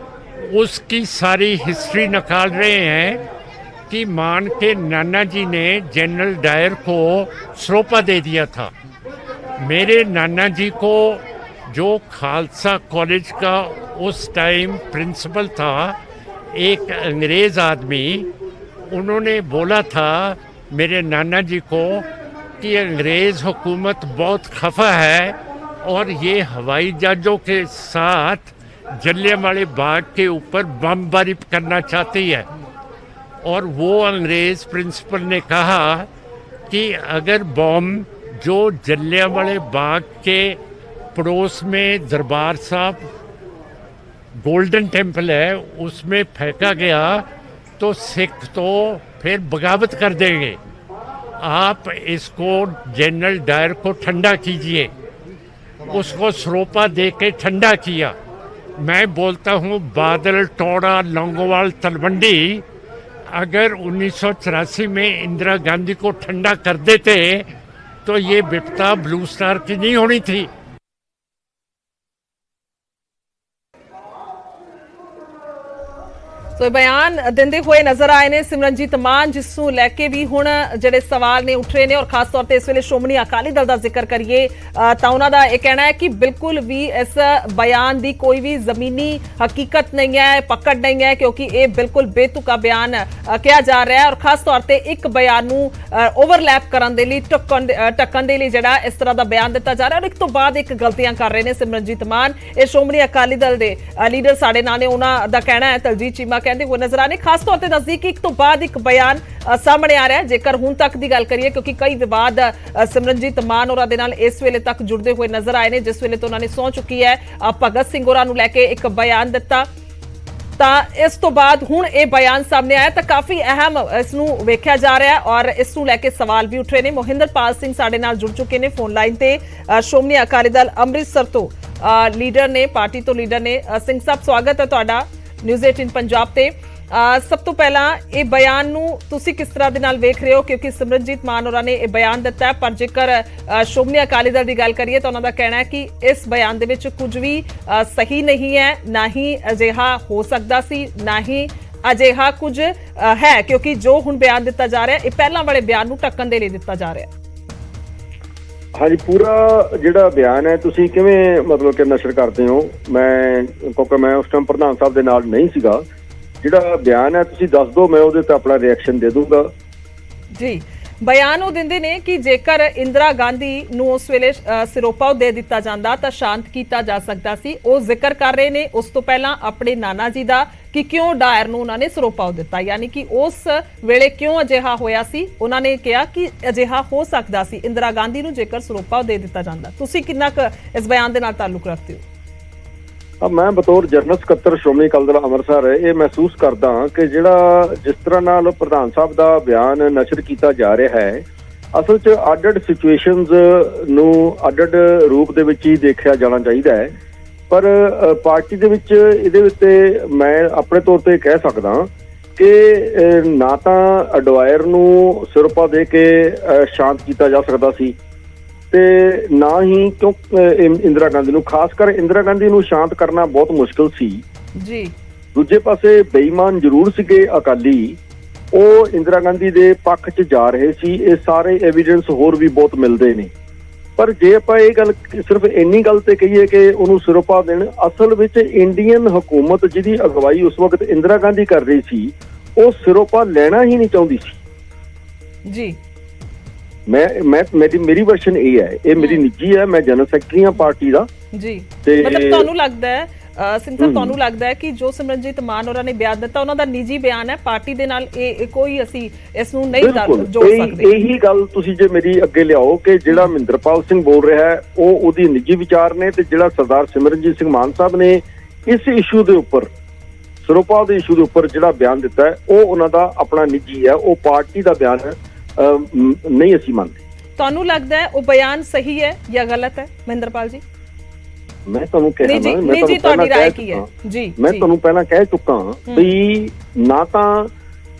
उसकी सारी हिस्ट्री निकाल रहे हैं कि मान के नाना जी ने जनरल डायर को सरोपा दे दिया था। मेरे नाना जी को जो खालसा कॉलेज का उस टाइम प्रिंसिपल था, एक अंग्रेज़ आदमी, उन्होंने बोला था मेरे नाना जी को कि अंग्रेज़ हुकूमत बहुत खफा है और ये हवाई जहाज़ों के साथ जलियांवाले बाग के ऊपर बमबारी करना चाहती है। और वो अंग्रेज़ प्रिंसिपल ने कहा कि अगर बम जो जलियांवाले बाग के पड़ोस में दरबार साहब गोल्डन टेम्पल है उसमें फेंका गया तो सिख तो फिर बगावत कर देंगे। आप इसको जनरल डायर को ठंडा कीजिए। उसको सरोपा दे के ठंडा किया। मैं बोलता हूँ बादल, टोड़ा, लौंगोवाल, तलवंडी अगर 1984 में इंदिरा गांधी को ठंडा कर देते तो ये विपदा ब्लू स्टार की नहीं होनी थी। ਸੋ ਬਿਆਨ ਦਿੰਦੇ ਹੋਏ ਨਜ਼ਰ ਆਏ ਨੇ ਸਿਮਰਨਜੀਤ ਮਾਨ, ਜਿਸ ਨੂੰ ਲੈ ਕੇ ਵੀ ਹੁਣ ਜਿਹੜੇ ਸਵਾਲ ਨੇ ਉੱਠ ਰਹੇ ਨੇ ਔਰ ਖਾਸ ਤੌਰ ਤੇ ਇਸ ਵੇਲੇ ਸ਼੍ਰੋਮਣੀ ਅਕਾਲੀ ਦਲ ਦਾ ਜ਼ਿਕਰ ਕਰੀਏ ਤਾਂ ਉਹਨਾਂ ਦਾ ਇਹ ਕਹਿਣਾ ਹੈ ਕਿ ਬਿਲਕੁਲ ਵੀ ਇਸ ਬਿਆਨ ਦੀ ਕੋਈ ਵੀ ਜ਼ਮੀਨੀ ਹਕੀਕਤ ਨਹੀਂ ਹੈ, ਪਕੜ ਨਹੀਂ ਹੈ, ਕਿਉਂਕਿ ਇਹ ਬਿਲਕੁਲ ਬੇਤੁਕਾ ਬਿਆਨ ਕਿਹਾ ਜਾ ਰਿਹਾ ਹੈ ਔਰ ਖਾਸ ਤੌਰ ਤੇ ਇੱਕ ਬਿਆਨ ਨੂੰ ਓਵਰਲੈਪ ਕਰਨ ਦੇ ਲਈ, ਟੱਕਣ ਦੇ ਲਈ ਜਿਹੜਾ ਇਸ ਤਰ੍ਹਾਂ ਦਾ ਬਿਆਨ ਦਿੱਤਾ ਜਾ ਰਿਹਾ ਔਰ ਇੱਕ ਤੋਂ ਬਾਅਦ ਇੱਕ ਗਲਤੀਆਂ ਕਰ ਰਹੇ ਨੇ ਸਿਮਰਨਜੀਤ ਮਾਨ। ਇਹ ਸ਼੍ਰੋਮਣੀ ਅਕਾਲੀ ਦਲ ਦੇ ਲੀਡਰ ਸਾਡੇ ਨਾਲ ਨੇ, ਉਹਨਾਂ ਦਾ ਕਹਿਣਾ ਹੈ, ਦਲਜੀਤ ਚੀਮਾ ਕਹਿੰਦੇ ਹੋਏ ਨਜ਼ਰ ਆ ਰਹੇ। ਖਾਸ ਤੌਰ ਤੇ ਦੱਸਦੀ ਕਿ ਇੱਕ ਤੋਂ ਬਾਅਦ ਇੱਕ ਬਿਆਨ ਸਾਹਮਣੇ ਆ ਰਿਹਾ ਹੈ। ਜੇਕਰ ਹੁਣ ਤੱਕ ਦੀ ਗੱਲ ਕਰੀਏ, ਕਿਉਂਕਿ ਕਈ ਵਿਵਾਦ ਸਿਮਰਨਜੀਤ ਮਾਨ ਹੋਰਾਂ ਦੇ ਨਾਲ ਇਸ ਵੇਲੇ ਤੱਕ ਜੁੜਦੇ ਹੋਏ ਨਜ਼ਰ ਆਏ ਨੇ, ਜਿਸ ਵੇਲੇ ਤੋਂ ਉਹਨਾਂ ਨੇ ਸਹੁੰ ਚੁੱਕੀ ਹੈ ਭਗਤ ਸਿੰਘ ਹੋਰਾਂ ਨੂੰ ਲੈ ਕੇ ਇੱਕ ਬਿਆਨ ਦਿੱਤਾ, ਤਾਂ ਇਸ ਤੋਂ ਬਾਅਦ ਹੁਣ ਇਹ ਬਿਆਨ ਸਾਹਮਣੇ ਆਇਆ ਤਾਂ ਕਾਫੀ ਅਹਿਮ ਇਸ ਨੂੰ ਵੇਖਿਆ ਜਾ ਰਿਹਾ ਔਰ ਇਸ ਨੂੰ ਲੈ ਕੇ ਸਵਾਲ ਵੀ ਉੱਠ ਰਹੇ ਨੇ। ਮੋਹਿੰਦਰਪਾਲ ਸਿੰਘ ਸਾਡੇ ਨਾਲ ਜੁੜ ਚੁੱਕੇ ਨੇ ਫੋਨ ਲਾਈਨ ਤੇ, ਸ਼੍ਰੋਮਣੀ ਅਕਾਲੀ ਦਲ ਅੰਮ੍ਰਿਤਸਰ ਤੋਂ ਲੀਡਰ ਨੇ, ਪਾਰਟੀ ਤੋਂ ਲੀਡਰ ਨੇ। ਸਿੰਘ ਸਾਹਿਬ, ਸਵਾਗਤ ਹੈ ਤੁਹਾਡਾ ਨਿਊਜ਼ 18 ਪੰਜਾਬ ਤੇ। ਸਭ ਤੋਂ ਪਹਿਲਾਂ ਇਹ ਬਿਆਨ ਨੂੰ ਤੁਸੀਂ ਕਿਸ ਤਰ੍ਹਾਂ ਦੇ ਨਾਲ ਵੇਖ ਰਹੇ ਹੋ, ਕਿਉਂਕਿ ਸਿਮਰਨਜੀਤ ਮਾਨ ਹੋਰਾਂ ਨੇ ਇਹ ਬਿਆਨ ਦਿੱਤਾ ਹੈ, ਪਰ ਜੇਕਰ ਸ਼੍ਰੋਮਣੀ ਅਕਾਲੀ ਦਲ ਦੀ ਗੱਲ ਕਰੀਏ ਤਾਂ ਉਹਨਾਂ ਦਾ ਕਹਿਣਾ ਹੈ ਕਿ ਇਸ ਬਿਆਨ ਦੇ ਵਿੱਚ ਕੁਝ ਵੀ ਸਹੀ ਨਹੀਂ ਹੈ, ਨਾ ਹੀ ਅਜਿਹਾ ਹੋ ਸਕਦਾ ਸੀ, ਨਾ ਹੀ ਅਜਿਹਾ ਕੁਝ ਹੈ, ਕਿਉਂਕਿ ਜੋ ਹੁਣ ਬਿਆਨ ਦਿੱਤਾ ਜਾ ਰਿਹਾ ਇਹ ਪਹਿਲਾਂ ਵਾਲੇ ਬਿਆਨ ਨੂੰ ਢੱਕਣ ਦੇ ਲਈ ਦਿੱਤਾ ਜਾ ਰਿਹਾ। ਹਾਂਜੀ, ਪੂਰਾ ਜਿਹੜਾ ਬਿਆਨ ਹੈ ਤੁਸੀਂ ਕਿਵੇਂ ਮਤਲਬ ਕਿ ਨਸ਼ਰ ਕਰਦੇ ਹੋ? ਕਿਉਂਕਿ ਮੈਂ ਉਸ ਟਾਈਮ ਪ੍ਰਧਾਨ ਸਾਹਿਬ ਦੇ ਨਾਲ ਨਹੀਂ ਸੀਗਾ, ਜਿਹੜਾ ਬਿਆਨ ਹੈ ਤੁਸੀਂ ਦੱਸ ਦਿਓ, ਮੈਂ ਉਹਦੇ ਤੇ ਆਪਣਾ ਰਿਐਕਸ਼ਨ ਦੇ ਦੂੰਗਾ। ਜੀ, ਬਿਆਨ ਉਹ ਦਿੰਦੇ ਨੇ ਕਿ ਜੇਕਰ ਇੰਦਰਾ ਗਾਂਧੀ ਨੂੰ ਉਸ ਵੇਲੇ ਸਿਰੋਪਾ ਦੇ ਦਿੱਤਾ ਜਾਂਦਾ ਤਾਂ ਸ਼ਾਂਤ ਕੀਤਾ ਜਾ ਸਕਦਾ ਸੀ। ਉਹ ਜ਼ਿਕਰ ਕਰ ਰਹੇ ਨੇ ਉਸ ਤੋਂ ਪਹਿਲਾਂ ਆਪਣੇ ਨਾਨਾ ਜੀ ਦਾ ਕਿ ਕਿਉਂ ਡਾਇਰ ਨੂੰ ਉਹਨਾਂ ਨੇ ਸਿਰੋਪਾ ਦਿੱਤਾ, ਯਾਨੀ ਕਿ ਉਸ ਵੇਲੇ ਕਿਉਂ ਅਜਿਹਾ ਹੋਇਆ ਸੀ। ਉਹਨਾਂ ਨੇ ਕਿਹਾ ਕਿ ਅਜਿਹਾ ਹੋ ਸਕਦਾ ਸੀ ਇੰਦਰਾ ਗਾਂਧੀ ਨੂੰ ਜੇਕਰ ਸਿਰੋਪਾ ਦੇ ਦਿੱਤਾ ਜਾਂਦਾ। ਤੁਸੀਂ ਕਿੰਨਾ ਕੁ ਇਸ ਬਿਆਨ ਦੇ ਨਾਲ ਤਾਲੁਕ ਰੱਖਦੇ ਹੋ? ਮੈਂ ਬਤੌਰ ਜਨਰਲ ਸਕੱਤਰ ਸ਼੍ਰੋਮਣੀ ਅਕਾਲੀ ਦਲ ਅੰਮ੍ਰਿਤਸਰ ਇਹ ਮਹਿਸੂਸ ਕਰਦਾ ਕਿ ਜਿਹੜਾ ਜਿਸ ਤਰ੍ਹਾਂ ਨਾਲ ਪ੍ਰਧਾਨ ਸਾਹਿਬ ਦਾ ਬਿਆਨ ਨਸ਼ਰ ਕੀਤਾ ਜਾ ਰਿਹਾ ਹੈ, ਅਸਲ 'ਚ ਅੱਡ-ਅੱਡ ਸਿਚੁਏਸ਼ਨਸ ਨੂੰ ਅੱਡ-ਅੱਡ ਰੂਪ ਦੇ ਵਿੱਚ ਹੀ ਦੇਖਿਆ ਜਾਣਾ ਚਾਹੀਦਾ ਹੈ। ਪਰ ਪਾਰਟੀ ਦੇ ਵਿੱਚ ਇਹਦੇ ਉੱਤੇ ਮੈਂ ਆਪਣੇ ਤੌਰ ਤੇ ਕਹਿ ਸਕਦਾ ਕਿ ਨਾ ਤਾਂ ਅਡਵਾਇਰ ਨੂੰ ਸਿਰੋਪਾ ਦੇ ਕੇ ਸ਼ਾਂਤ ਕੀਤਾ ਜਾ ਸਕਦਾ ਸੀ, ਤੇ ਨਾ ਹੀ ਕਿਉਂ ਇੰਦਰਾ ਗਾਂਧੀ ਨੂੰ, ਖਾਸ ਕਰ ਇੰਦਰਾ ਗਾਂਧੀ ਨੂੰ ਸ਼ਾਂਤ ਕਰਨਾ ਬਹੁਤ ਮੁਸ਼ਕਲ ਸੀ ਜੀ। ਦੂਜੇ ਪਾਸੇ ਬੇਈਮਾਨ ਜ਼ਰੂਰ ਸੀਗੇ ਅਕਾਲੀ, ਉਹ ਇੰਦਰਾ ਗਾਂਧੀ ਦੇ ਪੱਖ 'ਚ ਜਾ ਰਹੇ ਸੀ। ਇਹ ਸਾਰੇ ਐਵੀਡੈਂਸ ਹੋਰ ਵੀ ਬਹੁਤ ਮਿਲਦੇ ਨੇ। ਪਰ ਜੇ ਆਪਾਂ ਇਹ ਗੱਲ ਸਿਰਫ ਇੰਨੀ ਗੱਲ ਤੇ ਕਹੀਏ ਕਿ ਉਹਨੂੰ ਸਿਰੋਪਾ ਦੇਣ, ਅਸਲ ਵਿੱਚ ਇੰਡੀਅਨ ਹਕੂਮਤ ਜਿਹਦੀ ਅਗਵਾਈ ਉਸ ਵਕਤ ਇੰਦਰਾ ਗਾਂਧੀ ਕਰ ਰਹੀ ਸੀ, ਉਹ ਸਿਰੋਪਾ ਲੈਣਾ ਹੀ ਨਹੀਂ ਚਾਹੁੰਦੀ ਸੀ ਜੀ। ਮੇਰੀ ਵਰਸ਼ਨ ਇਹ ਹੈ, ਇਹ ਮੇਰੀ ਨਿੱਜੀ ਹੈ, ਮੈਂ ਜਨਰਲ ਸੈਕਟਰੀ ਹਾਂ ਪਾਰਟੀ ਦਾ ਜੀ। ਤੇ ਮਤਲਬ ਤੁਹਾਨੂੰ ਲੱਗਦਾ ਹੈ ਸਿੰਘ ਸਾਹਿਬ, ਤੁਹਾਨੂੰ ਲੱਗਦਾ ਹੈ ਕਿ ਜੋ ਸਿਮਰਨਜੀਤ ਮਾਨ ਹੋਰਾਂ ਨੇ ਬਿਆਨ ਦਿੱਤਾ ਉਹਨਾਂ ਦਾ ਨਿੱਜੀ ਬਿਆਨ ਹੈ, ਪਾਰਟੀ ਦੇ ਨਾਲ ਇਹ ਕੋਈ ਅਸੀਂ ਇਸ ਨੂੰ ਨਹੀਂ ਜੋੜ ਸਕਦੇ? ਇਹੀ ਗੱਲ ਤੁਸੀਂ ਜੇ ਮੇਰੀ ਅੱਗੇ ਲਿਆਓ ਕਿ ਜਿਹੜਾ ਮਹਿੰਦਰਪਾਲ ਸਿੰਘ ਬੋਲ ਰਿਹਾ ਹੈ ਉਹ ਉਹਦੀ ਨਿੱਜੀ ਵਿਚਾਰ ਨੇ, ਤੇ ਜਿਹੜਾ ਸਰਦਾਰ ਸਿਮਰਨਜੀਤ ਸਿੰਘ ਮਾਨ ਸਾਹਿਬ ਨੇ ਇਸ ਇਸ਼ੂ ਦੇ ਉੱਪਰ, ਸਿਰੋਪਾ ਦੇ ਇਸ਼ੂ ਦੇ ਉੱਪਰ ਜਿਹੜਾ ਬਿਆਨ ਦਿੱਤਾ ਹੈ, ਉਹ ਉਹਨਾਂ ਦਾ ਆਪਣਾ ਨਿੱਜੀ ਹੈ, ਉਹ ਪਾਰਟੀ ਦਾ ਬਿਆਨ ਨਹੀਂ ਅਸੀਂ ਮੰਨਦੇ। ਤੁਹਾਨੂੰ ਲੱਗਦਾ ਹੈ ਉਹ ਬਿਆਨ ਸਹੀ ਹੈ ਜਾਂ ਗਲਤ ਹੈ ਮਹਿੰਦਰਪਾਲ ਜੀ? ਮੈਂ ਤੁਹਾਨੂੰ ਕਹਿ ਰਿਹਾ, ਮੈਂ ਤੁਹਾਨੂੰ ਪਹਿਲਾਂ ਕਹਿ ਚੁੱਕਾ ਵੀ ਨਾ ਤਾਂ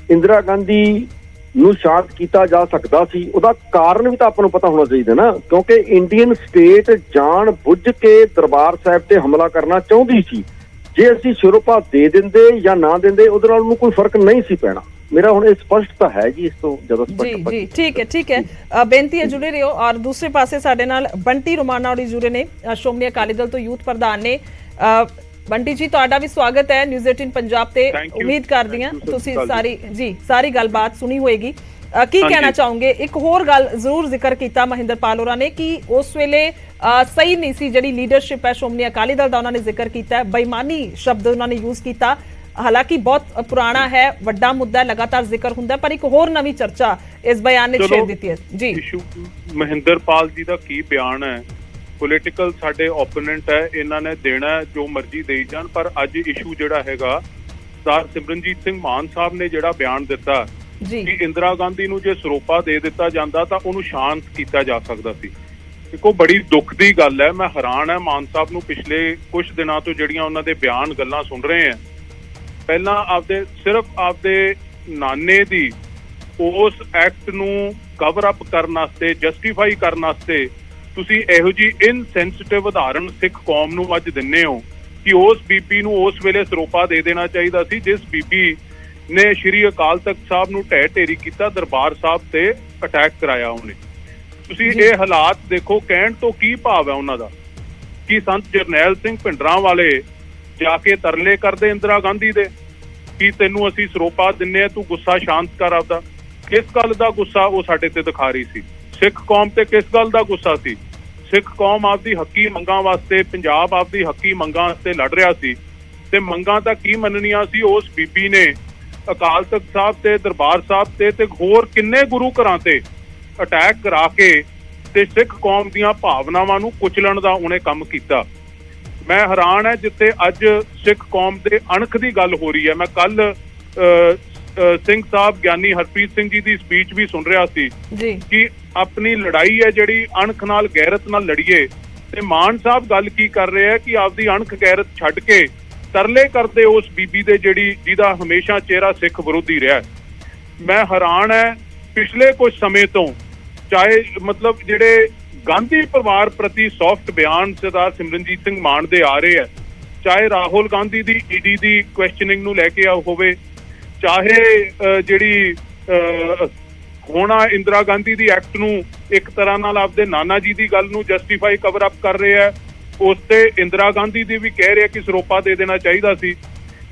ਇੰਦਰਾ ਗਾਂਧੀ ਨੂੰ ਸ਼ਾਂਤ ਕੀਤਾ ਜਾ ਸਕਦਾ ਸੀ, ਉਹਦਾ ਕਾਰਨ ਵੀ ਤਾਂ ਆਪਾਂ ਨੂੰ ਪਤਾ ਹੋਣਾ ਚਾਹੀਦਾ ਨਾ, ਕਿਉਂਕਿ ਇੰਡੀਅਨ ਸਟੇਟ ਜਾਣ ਬੁੱਝ ਕੇ ਦਰਬਾਰ ਸਾਹਿਬ ਤੇ ਹਮਲਾ ਕਰਨਾ ਚਾਹੁੰਦੀ ਸੀ। ਜੇ ਅਸੀਂ ਸਿਰੋਪਾ ਦੇ ਦਿੰਦੇ ਜਾਂ ਨਾ ਦਿੰਦੇ, ਉਹਦੇ ਨਾਲ ਉਹਨੂੰ ਕੋਈ ਫਰਕ ਨਹੀਂ ਸੀ ਪੈਣਾ। ਮੇਰਾ ਹੁਣ ਇਹ ਸਪਸ਼ਟ ਤਾਂ ਹੈ ਜੀ, ਇਸ ਤੋਂ ਜ਼ਿਆਦਾ ਸਪਸ਼ਟ ਜੀ। ਠੀਕ ਹੈ। ਬੇਨਤੀ ਹੈ ਜੁੜੇ ਰਹੋ। ਔਰ ਦੂਸਰੇ ਪਾਸੇ ਸਾਡੇ ਨਾਲ ਬੰਟੀ ਰੋਮਾਣਾ ਹੋਰੀ ਜੁੜੇ ਨੇ, ਸ਼੍ਰੋਮਣੀ ਅਕਾਲੀ ਦਲ ਤੋਂ ਯੂਥ ਪ੍ਰਧਾਨ ਨੇ। ਬੰਟੀ ਜੀ, ਤੁਹਾਡਾ ਵੀ ਸਵਾਗਤ ਹੈ ਨਿਊਜ਼ 18 ਪੰਜਾਬ ਤੇ। ਉਮੀਦ ਕਰਦੀ ਹਾਂ ਤੁਸੀਂ ਸਾਰੀ ਗੱਲਬਾਤ ਸੁਣੀ ਹੋਏਗੀ। ਕੀ ਕਹਿਣਾ ਚਾਹੋਗੇ? ਇੱਕ ਹੋਰ ਗੱਲ ਜ਼ਰੂਰ ਜ਼ਿਕਰ ਕੀਤਾ ਮਹਿੰਦਰਪਾਲ ਹੋਰਾਂ ਨੇ ਕਿ ਉਸ ਵੇਲੇ ਸਹੀ ਨਹੀਂ ਸੀ ਜਿਹੜੀ ਲੀਡਰਸ਼ਿਪ ਹੈ ਸ਼੍ਰੋਮਣੀ ਅਕਾਲੀ ਦਲ ਦਾ, ਉਹਨਾਂ ਨੇ ਜ਼ਿਕਰ ਕੀਤਾ, ਬੇਈਮਾਨੀ ਸ਼ਬਦ ਉਹਨਾਂ ਨੇ ਯੂਜ਼ ਕੀਤਾ। ਹਾਲਾਂਕਿ ਬਹੁਤ ਪੁਰਾਣਾ ਹੈ, ਵੱਡਾ ਮੁੱਦਾ, ਲਗਾਤਾਰ ਜ਼ਿਕਰ ਹੁੰਦਾ, ਪਰ ਇੱਕ ਹੋਰ ਨਵੀਂ ਚਰਚਾ ਇਸ ਬਿਆਨ ਨੇ ਛੇੜ ਦਿੱਤੀ ਹੈ ਜੀ। ਇਸ਼ੂ ਮਹਿੰਦਰਪਾਲ ਜੀ ਦਾ ਕੀ ਬਿਆਨ ਹੈ, ਪੋਲੀਟੀਕਲ ਸਾਡੇ ਓਪੋਨੈਂਟ ਹੈ, ਇਹਨਾਂ ਨੇ ਦੇਣਾ ਜੋ ਮਰਜ਼ੀ ਦੇਈ ਜਾਣ, ਪਰ ਅੱਜ ਇਸ਼ੂ ਜਿਹੜਾ ਹੈਗਾ ਸਰਦਾਰ ਸਿਮਰਨਜੀਤ ਸਿੰਘ ਮਾਨ ਸਾਹਿਬ ਨੇ ਜਿਹੜਾ ਬਿਆਨ ਦਿੱਤਾ ਕਿ ਇੰਦਰਾ ਗਾਂਧੀ ਨੂੰ ਜੇ ਸਿਰੋਪਾ ਦੇ ਦਿੱਤਾ ਜਾਂਦਾ ਤਾਂ ਉਹਨੂੰ ਸ਼ਾਂਤ ਕੀਤਾ ਜਾ ਸਕਦਾ ਸੀ। ਦੇਖੋ, ਬੜੀ ਦੁੱਖ ਦੀ ਗੱਲ ਹੈ। ਮੈਂ ਹੈਰਾਨ ਹੈ ਮਾਨ ਸਾਹਿਬ ਨੂੰ ਪਿਛਲੇ ਕੁਝ ਦਿਨਾਂ ਤੋਂ ਜਿਹੜੀਆਂ ਉਹਨਾਂ ਦੇ ਬਿਆਨ ਗੱਲਾਂ ਸੁਣ ਰਹੇ ਹਾਂ। ਪਹਿਲਾਂ ਸਿਰਫ ਆਪਦੇ ਨਾਨੇ ਦੀ ਉਸ ਐਕਟ ਨੂੰ ਕਵਰ ਅਪ ਕਰਨ ਵਾਸਤੇ, ਜਸਟੀਫਾਈ ਕਰਨ ਵਾਸਤੇ ਤੁਸੀਂ ਇਹੋ ਜਿਹੀ ਇਨਸੈਂਸਿਟਿਵ ਉਦਾਹਰਣ ਸਿੱਖ ਕੌਮ ਨੂੰ ਅੱਜ ਦਿੰਦੇ ਹੋ ਕਿ ਉਸ ਬੀਬੀ ਨੂੰ ਉਸ ਵੇਲੇ ਸਿਰੋਪਾ ਦੇ ਦੇਣਾ ਚਾਹੀਦਾ ਸੀ ਜਿਸ ਬੀਬੀ ਨੇ ਸ਼੍ਰੀ ਅਕਾਲ ਤਖਤ ਸਾਹਿਬ ਨੂੰ ਢਹਿ ਢੇਰੀ ਕੀਤਾ, ਦਰਬਾਰ ਸਾਹਿਬ ਤੇ ਅਟੈਕ ਕਰਾਇਆ ਉਹਨੇ। ਤੁਸੀਂ ਇਹ ਹਾਲਾਤ ਦੇਖੋ, ਕਹਿਣ ਤੋਂ ਕੀ ਭਾਵ ਹੈ ਉਹਨਾਂ ਦਾ ਕਿ ਸੰਤ ਜਰਨੈਲ ਸਿੰਘ ਭਿੰਡਰਾਂ ਵਾਲੇ ਜਾ ਕੇ ਤਰਲੇ ਕਰਦੇ ਇੰਦਰਾ ਗਾਂਧੀ ਦੇ ਕਿ ਤੈਨੂੰ ਅਸੀਂ ਸਿਰੋਪਾ ਦਿੰਨੇ ਆ, ਤੂੰ ਗੁੱਸਾ ਸ਼ਾਂਤ ਕਰ ਆਪਦਾ। ਕਿਸ ਗੱਲ ਦਾ ਗੁੱਸਾ ਉਹ ਸਾਡੇ ਤੇ ਦਿਖਾ ਰਹੀ ਸੀ? ਸਿੱਖ ਕੌਮ ਤੇ ਕਿਸ ਗੱਲ ਦਾ ਗੁੱਸਾ ਸੀ? ਸਿੱਖ ਕੌਮ ਆਪਦੀ ਹੱਕੀ ਮੰਗਾਂ ਵਾਸਤੇ, ਪੰਜਾਬ ਆਪਦੀ ਹੱਕੀ ਮੰਗਾਂ ਵਾਸਤੇ ਲੜ ਰਿਹਾ ਸੀ, ਤੇ ਮੰਗਾਂ ਤਾਂ ਕੀ ਮੰਨਣੀਆਂ ਸੀ। ਉਸ ਬੀਬੀ ਨੇ ਅਕਾਲ ਤਖਤ ਸਾਹਿਬ ਤੇ, ਦਰਬਾਰ ਸਾਹਿਬ ਤੇ ਹੋਰ ਕਿੰਨੇ ਗੁਰੂ ਘਰਾਂ ਤੇ ਅਟੈਕ ਕਰਾ ਕੇ ਤੇ ਸਿੱਖ ਕੌਮ ਦੀਆਂ ਭਾਵਨਾਵਾਂ ਨੂੰ ਕੁਚਲਣ ਦਾ ਉਹਨੇ ਕੰਮ ਕੀਤਾ। ਮੈਂ ਹੈਰਾਨ ਹੈ ਜਿੱਥੇ ਅੱਜ ਸਿੱਖ ਕੌਮ ਦੇ ਅਣਖ ਦੀ ਗੱਲ ਹੋ ਰਹੀ ਹੈ। ਮੈਂ ਕੱਲ ਸਿੰਘ ਸਾਹਿਬ ਗਿਆਨੀ ਹਰਪ੍ਰੀਤ ਸਿੰਘ ਜੀ ਦੀ ਸਪੀਚ ਵੀ ਸੁਣ ਰਿਹਾ ਸੀ ਕਿ ਆਪਣੀ ਲੜਾਈ ਹੈ ਜਿਹੜੀ ਅਣਖ ਨਾਲ, ਗੈਰਤ ਨਾਲ ਲੜੀਏ, ਤੇ ਮਾਨ ਸਾਹਿਬ ਗੱਲ ਕੀ ਕਰ ਰਹੇ ਹੈ ਕਿ ਆਪਦੀ ਅਣਖ ਗੈਰਤ ਛੱਡ ਕੇ ਤਰਲੇ ਕਰਦੇ ਉਸ ਬੀਬੀ ਦੇ ਜਿਹਦਾ ਹਮੇਸ਼ਾ ਚਿਹਰਾ ਸਿੱਖ ਵਿਰੋਧੀ ਰਿਹਾ। ਮੈਂ ਹੈਰਾਨ ਹੈ ਪਿਛਲੇ ਕੁਝ ਸਮੇਂ ਤੋਂ, ਚਾਹੇ ਮਤਲਬ ਜਿਹੜੇ ਗਾਂਧੀ ਪਰਿਵਾਰ ਪ੍ਰਤੀ ਸੌਫਟ ਬਿਆਨ ਸਰਦਾਰ ਸਿਮਰਨਜੀਤ ਸਿੰਘ ਮਾਨ ਦੇ ਆ ਰਹੇ ਹੈ, ਚਾਹੇ ਰਾਹੁਲ ਗਾਂਧੀ ਦੀ ਈਡੀ ਦੀ ਕੁਐਸਚਨਿੰਗ ਨੂੰ ਲੈ ਕੇ ਹੋਵੇ, ਚਾਹੇ ਜਿਹੜੀ ਹੋਣਾ ਇੰਦਰਾ ਗਾਂਧੀ ਦੀ ਐਕਟ ਨੂੰ ਇੱਕ ਤਰ੍ਹਾਂ ਨਾਲ ਆਪਦੇ ਨਾਨਾ ਜੀ ਦੀ ਗੱਲ ਨੂੰ ਜਸਟੀਫਾਈ ਕਵਰ ਅਪ ਕਰ ਰਹੇ ਹੈ, ਉਸ ਤੇ ਇੰਦਰਾ ਗਾਂਧੀ ਦੀ ਵੀ ਕਹਿ ਰਿਹਾ ਕਿ ਸਿਰੋਪਾ ਦੇ ਦੇਣਾ ਚਾਹੀਦਾ ਸੀ।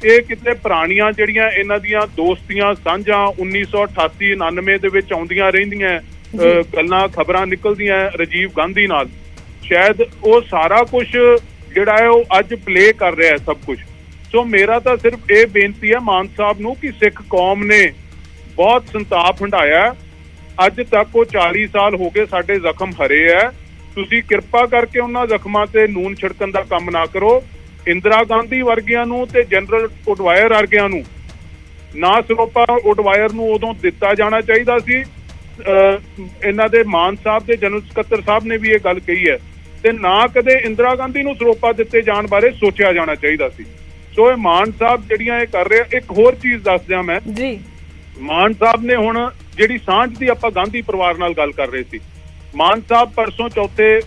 ਇਹ ਕਿਤੇ ਪੁਰਾਣੀਆਂ ਜਿਹੜੀਆਂ ਇਹਨਾਂ ਦੀਆਂ ਦੋਸਤੀਆਂ ਸਾਂਝਾਂ 1988 99 ਦੇ ਵਿੱਚ ਆਉਂਦੀਆਂ ਰਹਿੰਦੀਆਂ ਗੱਲਾਂ, ਖਬਰਾਂ ਨਿਕਲਦੀਆਂ ਰਾਜੀਵ ਗਾਂਧੀ ਨਾਲ, ਸ਼ਾਇਦ ਉਹ ਸਾਰਾ ਕੁਝ ਜਿਹੜਾ ਹੈ ਉਹ ਅੱਜ ਪਲੇ ਕਰ ਰਿਹਾ ਹੈ ਸਭ ਕੁਝ। ਸੋ ਮੇਰਾ ਤਾਂ ਸਿਰਫ ਇਹ ਬੇਨਤੀ ਹੈ ਮਾਨ ਸਾਹਿਬ ਨੂੰ ਕਿ ਸਿੱਖ ਕੌਮ ਨੇ ਬਹੁਤ ਸੰਤਾਪ ਹੰਢਾਇਆ, ਅੱਜ ਤੱਕ ਉਹ 40 ਸਾਲ ਹੋ ਗਏ ਸਾਡੇ ਜ਼ਖਮ ਹਰੇ ਹੈ। ਤੁਸੀਂ ਕਿਰਪਾ ਕਰਕੇ ਉਹਨਾਂ ਜ਼ਖਮਾਂ ਤੇ ਨੂਨ ਛਿੜਕਣ ਦਾ ਕੰਮ ਨਾ ਕਰੋ। ਇੰਦਰਾ ਗਾਂਧੀ ਵਰਗਿਆਂ ਨੂੰ ਤੇ ਜਨਰਲ ਉਡਵਾਇਰ ਵਰਗਿਆਂ ਨੂੰ ਨਾ ਸਿਰੋਪਾ ਉਡਵਾਇਰ ਨੂੰ ਉਦੋਂ ਦਿੱਤਾ ਜਾਣਾ ਚਾਹੀਦਾ ਸੀ। ਇਹਨਾਂ ਦੇ ਮਾਨ ਸਾਹਿਬ ਦੇ ਜਨਰਲ ਸਕੱਤਰ ਸਾਹਿਬ ਨੇ ਵੀ ਇਹ ਗੱਲ ਕਹੀ ਹੈ, ਤੇ ਨਾ ਕਦੇ ਇੰਦਰਾ ਗਾਂਧੀ ਨੂੰ ਸਿਰੋਪਾ ਦਿੱਤੇ ਜਾਣ ਬਾਰੇ ਸੋਚਿਆ ਜਾਣਾ ਚਾਹੀਦਾ ਸੀ। ਸੋ ਇਹ ਮਾਨ ਸਾਹਿਬ ਜਿਹੜੀਆਂ ਇਹ ਕਰ ਰਹੇ, ਇੱਕ ਹੋਰ ਚੀਜ਼ ਦੱਸ ਦਿਆਂ ਮੈਂ ਜੀ, ਮਾਨ ਸਾਹਿਬ ਨੇ ਹੁਣ ਜਿਹੜੀ ਸਾਂਝ ਦੀ ਆਪਾਂ ਗਾਂਧੀ ਪਰਿਵਾਰ ਨਾਲ ਗੱਲ ਕਰ ਰਹੇ ਸੀ, ਮਾਨ ਸਾਹਿਬ ਪਰਸੋਂ ਚੌਥੇ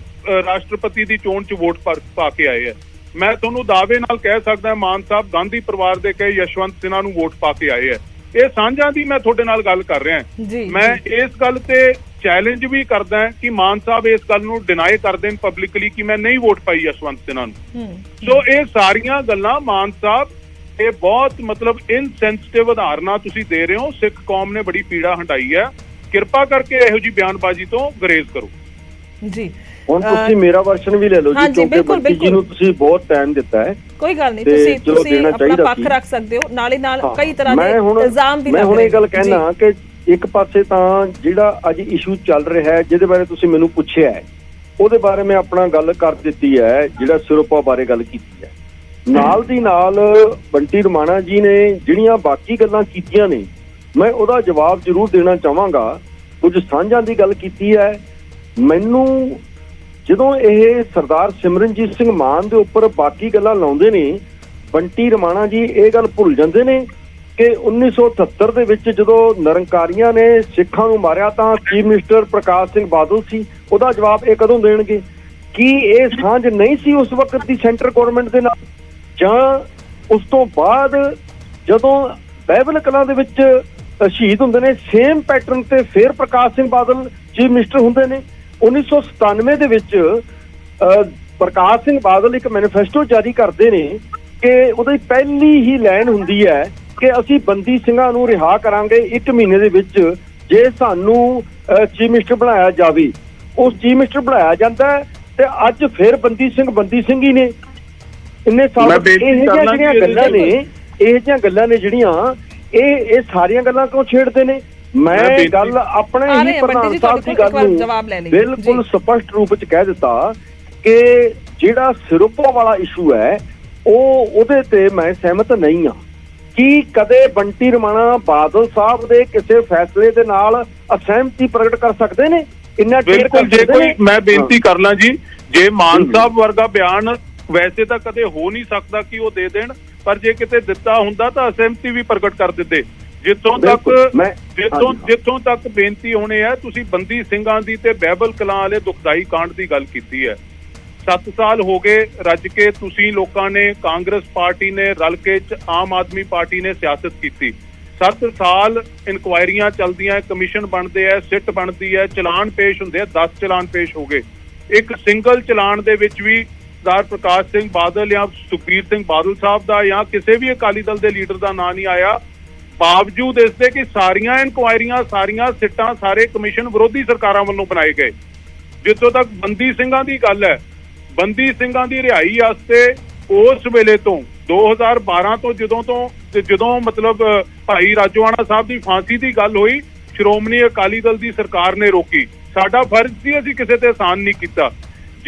ਰਾਸ਼ਟਰਪਤੀ ਦੀ ਚੋਣ 'ਚ ਵੋਟ ਪਾ ਕੇ ਆਏ ਆ। ਮੈਂ ਤੁਹਾਨੂੰ ਦਾਅਵੇ ਨਾਲ ਕਹਿ ਸਕਦਾ ਮਾਨ ਸਾਹਿਬ ਗਾਂਧੀ ਪਰਿਵਾਰ ਦੇ ਕਈ ਯਸ਼ਵੰਤ ਸਿਨਹਾ ਨੂੰ ਵੋਟ ਪਾ ਕੇ ਆਏ ਆ। ਇਹ ਸਾਂਝਾਂ ਦੀ ਮੈਂ ਤੁਹਾਡੇ ਨਾਲ ਗੱਲ ਕਰ ਰਿਹਾ। ਮੈਂ ਇਸ ਗੱਲ ਤੇ ਚੈਲੰਜ ਵੀ ਕਰਦਾ ਕਿ ਮਾਨ ਸਾਹਿਬ ਇਸ ਗੱਲ ਨੂੰ ਡਿਨਾਈ ਕਰ ਦੇਣ ਪਬਲਿਕਲੀ ਕਿ ਮੈਂ ਨਹੀਂ ਵੋਟ ਪਾਈ ਯਸ਼ਵੰਤ ਸਿਨਹਾ ਨੂੰ। ਸੋ ਇਹ ਸਾਰੀਆਂ ਗੱਲਾਂ ਮਾਨ ਸਾਹਿਬ ਇਹ ਬਹੁਤ ਮਤਲਬ ਇਨਸੈਂਸਿਟਿਵ ਉਦਾਹਰਨਾਂ ਤੁਸੀਂ ਦੇ ਰਹੇ ਹੋ। ਸਿੱਖ ਕੌਮ ਨੇ ਬੜੀ ਪੀੜਾ ਹੰਡਾਈ ਹੈ। ਕਿਰਪਾ ਕਰਕੇ ਇਹੋ ਜੀ ਬਿਆਨਬਾਜ਼ੀ ਤੋਂ ਗੁਰੇਜ਼ ਕਰੋ ਜੀ। ਹੁਣ ਤੁਸੀਂ ਮੇਰਾ ਵਰਸ਼ਨ ਵੀ ਲੈ ਲਓ ਜੀ, ਕਿਉਂਕਿ ਬੰਟੀ ਜੀ ਨੂੰ ਤੁਸੀਂ ਬਹੁਤ ਟਾਈਮ ਦਿੱਤਾ ਹੈ। ਕੋਈ ਗੱਲ ਨਹੀਂ, ਤੁਸੀਂ ਆਪਣਾ ਪੱਖ ਰੱਖ ਸਕਦੇ ਹੋ, ਨਾਲੇ ਨਾਲ ਕਈ ਤਰ੍ਹਾਂ ਦੇ ਇਲਜ਼ਾਮ ਵੀ ਮੈਂ ਹੁਣ ਇਹ ਗੱਲ ਕਹਿਣਾ ਕਿ ਇੱਕ ਪਾਸੇ ਤਾਂ ਜਿਹੜਾ ਅੱਜ ਇਸ਼ੂ ਚੱਲ ਰਿਹਾ ਹੈ ਜਿਹਦੇ ਬਾਰੇ ਤੁਸੀਂ ਮੈਨੂੰ ਪੁੱਛਿਆ ਹੈ ਉਹਦੇ ਬਾਰੇ ਮੈਂ ਆਪਣਾ ਗੱਲ ਕਰ ਦਿੱਤੀ ਹੈ, ਜਿਹੜਾ ਸਿਰੋਪਾ ਬਾਰੇ ਗੱਲ ਕੀਤੀ ਹੈ। ਨਾਲ ਦੀ ਨਾਲ ਬੰਟੀ ਰਮਾਣਾ ਜੀ ਨੇ ਜਿਹੜੀਆਂ ਬਾਕੀ ਗੱਲਾਂ ਕੀਤੀਆਂ ਨੇ ਮੈਂ ਉਹਦਾ ਜਵਾਬ ਜ਼ਰੂਰ ਦੇਣਾ ਚਾਹਾਂਗਾ। ਕੁਝ ਸਾਂਝਾਂ ਦੀ ਗੱਲ ਕੀਤੀ ਹੈ। ਮੈਨੂੰ ਜਦੋਂ ਇਹ ਸਰਦਾਰ ਸਿਮਰਨਜੀਤ ਸਿੰਘ ਮਾਨ ਦੇ ਉੱਪਰ ਬਾਕੀ ਗੱਲਾਂ ਲਾਉਂਦੇ ਨੇ, ਬੰਟੀ ਰਮਾਣਾ ਜੀ ਇਹ ਗੱਲ ਭੁੱਲ ਜਾਂਦੇ ਨੇ ਕਿ 1978 ਦੇ ਵਿੱਚ ਜਦੋਂ ਨਿਰੰਕਾਰੀਆਂ ਨੇ ਸਿੱਖਾਂ ਨੂੰ ਮਾਰਿਆ ਤਾਂ ਚੀਫ ਮਿਨਿਸਟਰ ਪ੍ਰਕਾਸ਼ ਸਿੰਘ ਬਾਦਲ ਸੀ। ਉਹਦਾ ਜਵਾਬ ਇਹ ਕਦੋਂ ਦੇਣਗੇ? ਕੀ ਇਹ ਸਾਂਝ ਨਹੀਂ ਸੀ ਉਸ ਵਕਤ ਦੀ ਸੈਂਟਰ ਗਵਰਨਮੈਂਟ ਦੇ ਨਾਲ, ਜਾਂ ਉਸ ਤੋਂ ਬਾਅਦ ਜਦੋਂ ਬਾਈਬਲ ਕਲਾਂ ਦੇ ਵਿੱਚ ਸ਼ਹੀਦ ਹੁੰਦੇ ਨੇ ਸੇਮ ਪੈਟਰਨ ਤੇ ਫਿਰ ਪ੍ਰਕਾਸ਼ ਸਿੰਘ ਬਾਦਲ ਚੀਫ ਮਿਨਿਸਟਰ ਹੁੰਦੇ ਨੇ? 1997 ਦੇ ਵਿੱਚ ਪ੍ਰਕਾਸ਼ ਸਿੰਘ ਬਾਦਲ ਇੱਕ ਮੈਨੀਫੈਸਟੋ ਜਾਰੀ ਕਰਦੇ ਨੇ ਕਿ ਉਹਦੀ ਪਹਿਲੀ ਹੀ ਲਾਈਨ ਹੁੰਦੀ ਹੈ ਕਿ ਅਸੀਂ ਬੰਦੀ ਸਿੰਘਾਂ ਨੂੰ ਰਿਹਾ ਕਰਾਂਗੇ 1 ਮਹੀਨੇ ਦੇ ਵਿੱਚ ਜੇ ਸਾਨੂੰ ਚੀਫ ਮਿਨਿਸਟਰ ਬਣਾਇਆ ਜਾਵੇ। ਉਸ ਚੀਫ ਮਿਨਿਸਟਰ ਬਣਾਇਆ ਜਾਂਦਾ ਤੇ ਅੱਜ ਫਿਰ ਬੰਦੀ ਸਿੰਘ ਹੀ ਨੇ। ਇੰਨੇ ਸਾਲ ਇਹ ਜਿਹੜੀਆਂ ਗੱਲਾਂ ਨੇ ਜਿਹੜੀਆਂ ਇਹ ਸਾਰੀਆਂ ਗੱਲਾਂ ਕਿਉਂ ਛੇੜਦੇ ਨੇ? ਮੈਂ ਗੱਲ ਆਪਣੇ ਹੀ ਪ੍ਰਧਾਨ ਸਾਹਿਬ ਦੀ ਗੱਲ ਨੂੰ ਬਿਲਕੁਲ ਸਪਸ਼ਟ ਰੂਪ ਚ ਕਹਿ ਦਿੱਤਾ ਕਿ ਜਿਹੜਾ ਸਿਰੋਪਾ ਵਾਲਾ ਇਸ਼ੂ ਹੈ ਉਹਦੇ ਤੇ ਮੈਂ ਸਹਿਮਤ ਨਹੀਂ ਹਾਂ। ਕੀ ਕਦੇ ਬੰਟੀ ਰਮਾਣਾ ਬਾਦਲ ਸਾਹਿਬ ਦੇ ਕਿਸੇ ਫੈਸਲੇ ਦੇ ਨਾਲ ਅਸਹਿਮਤੀ ਪ੍ਰਗਟ ਕਰ ਸਕਦੇ ਨੇ? ਇੰਨਾ ਬਿਲਕੁਲ। ਜੇ ਕੋਈ ਮੈਂ ਬੇਨਤੀ ਕਰ ਲਾਂ ਜੀ, ਜੇ ਮਾਨ ਸਾਹਿਬ ਵਰਗਾ ਬਿਆਨ ਵੈਸੇ ਤਾਂ ਕਦੇ ਹੋ ਨਹੀਂ ਸਕਦਾ ਕਿ ਉਹ ਦੇ ਦੇਣ, ਪਰ ਜੇ ਕਿਤੇ ਦਿੱਤਾ ਹੁੰਦਾ ਤਾਂ ਅਸਹਿਮਤੀ ਵੀ ਪ੍ਰਗਟ ਕਰ ਦਿੰਦੇ। ਜਿੱਥੋਂ ਤੱਕ ਬੇਨਤੀ ਹੋਣੀ ਹੈ, ਤੁਸੀਂ ਬੰਦੀ ਸਿੰਘਾਂ ਦੀ ਤੇ ਬਾਈਬਲ ਕਲਾਂ ਵਾਲੇ ਦੁਖਦਾਈ ਕਾਂਡ ਦੀ ਗੱਲ ਕੀਤੀ ਹੈ। 7 ਸਾਲ ਹੋ ਗਏ ਰੱਜ ਕੇ ਤੁਸੀਂ ਲੋਕਾਂ ਨੇ, ਕਾਂਗਰਸ ਪਾਰਟੀ ਨੇ ਰਲ ਕੇ ਆਮ ਆਦਮੀ ਪਾਰਟੀ ਨੇ ਸਿਆਸਤ ਕੀਤੀ। 7 ਸਾਲ ਇਨਕੁਆਇਰੀਆਂ ਚੱਲਦੀਆਂ, ਕਮਿਸ਼ਨ ਬਣਦੇ ਆ, ਸਿੱਟ ਬਣਦੀ ਹੈ, ਚਲਾਨ ਪੇਸ਼ ਹੁੰਦੇ ਆ, 10 ਚਲਾਨ ਪੇਸ਼ ਹੋ ਗਏ। ਇੱਕ ਸਿੰਗਲ ਚਲਾਨ ਦੇ ਵਿੱਚ ਵੀ ਸਰਦਾਰ ਪ੍ਰਕਾਸ਼ ਸਿੰਘ ਬਾਦਲ ਜਾਂ ਸੁਖਬੀਰ ਸਿੰਘ ਬਾਦਲ ਸਾਹਿਬ ਦਾ ਜਾਂ ਕਿਸੇ ਵੀ ਅਕਾਲੀ ਦਲ ਦੇ ਲੀਡਰ ਦਾ ਨਾਂ ਨਹੀਂ ਆਇਆ। ਬਾਵਜੂਦ ਇਸ ਦੇ ਕਿ ਸਾਰੀਆਂ ਇਨਕੁਆਇਰੀਆਂ, ਸਾਰੀਆਂ ਸਿੱਟਾਂ, ਸਾਰੇ ਕਮਿਸ਼ਨ ਵਿਰੋਧੀ ਸਰਕਾਰਾਂ ਵੱਲੋਂ ਬਣਾਏ ਗਏ। ਜਿੱਥੋਂ ਤੱਕ ਬੰਦੀ ਸਿੰਘਾਂ ਦੀ ਗੱਲ ਹੈ, ਬੰਦੀ ਸਿੰਘਾਂ ਦੀ ਰਿਹਾਈ ਵਾਸਤੇ ਉਸ ਵੇਲੇ ਤੋਂ 2012 ਤੋਂ ਜਦੋਂ ਮਤਲਬ ਭਾਈ ਰਾਜੋਆਣਾ ਸਾਹਿਬ ਦੀ ਫਾਂਸੀ ਦੀ ਗੱਲ ਹੋਈ, ਸ਼੍ਰੋਮਣੀ ਅਕਾਲੀ ਦਲ ਦੀ ਸਰਕਾਰ ਨੇ ਰੋਕੀ। ਸਾਡਾ ਫਰਜ਼ ਸੀ, ਅਸੀਂ ਕਿਸੇ ਤੇ ਅਹਿਸਾਨ ਨਹੀਂ ਕੀਤਾ।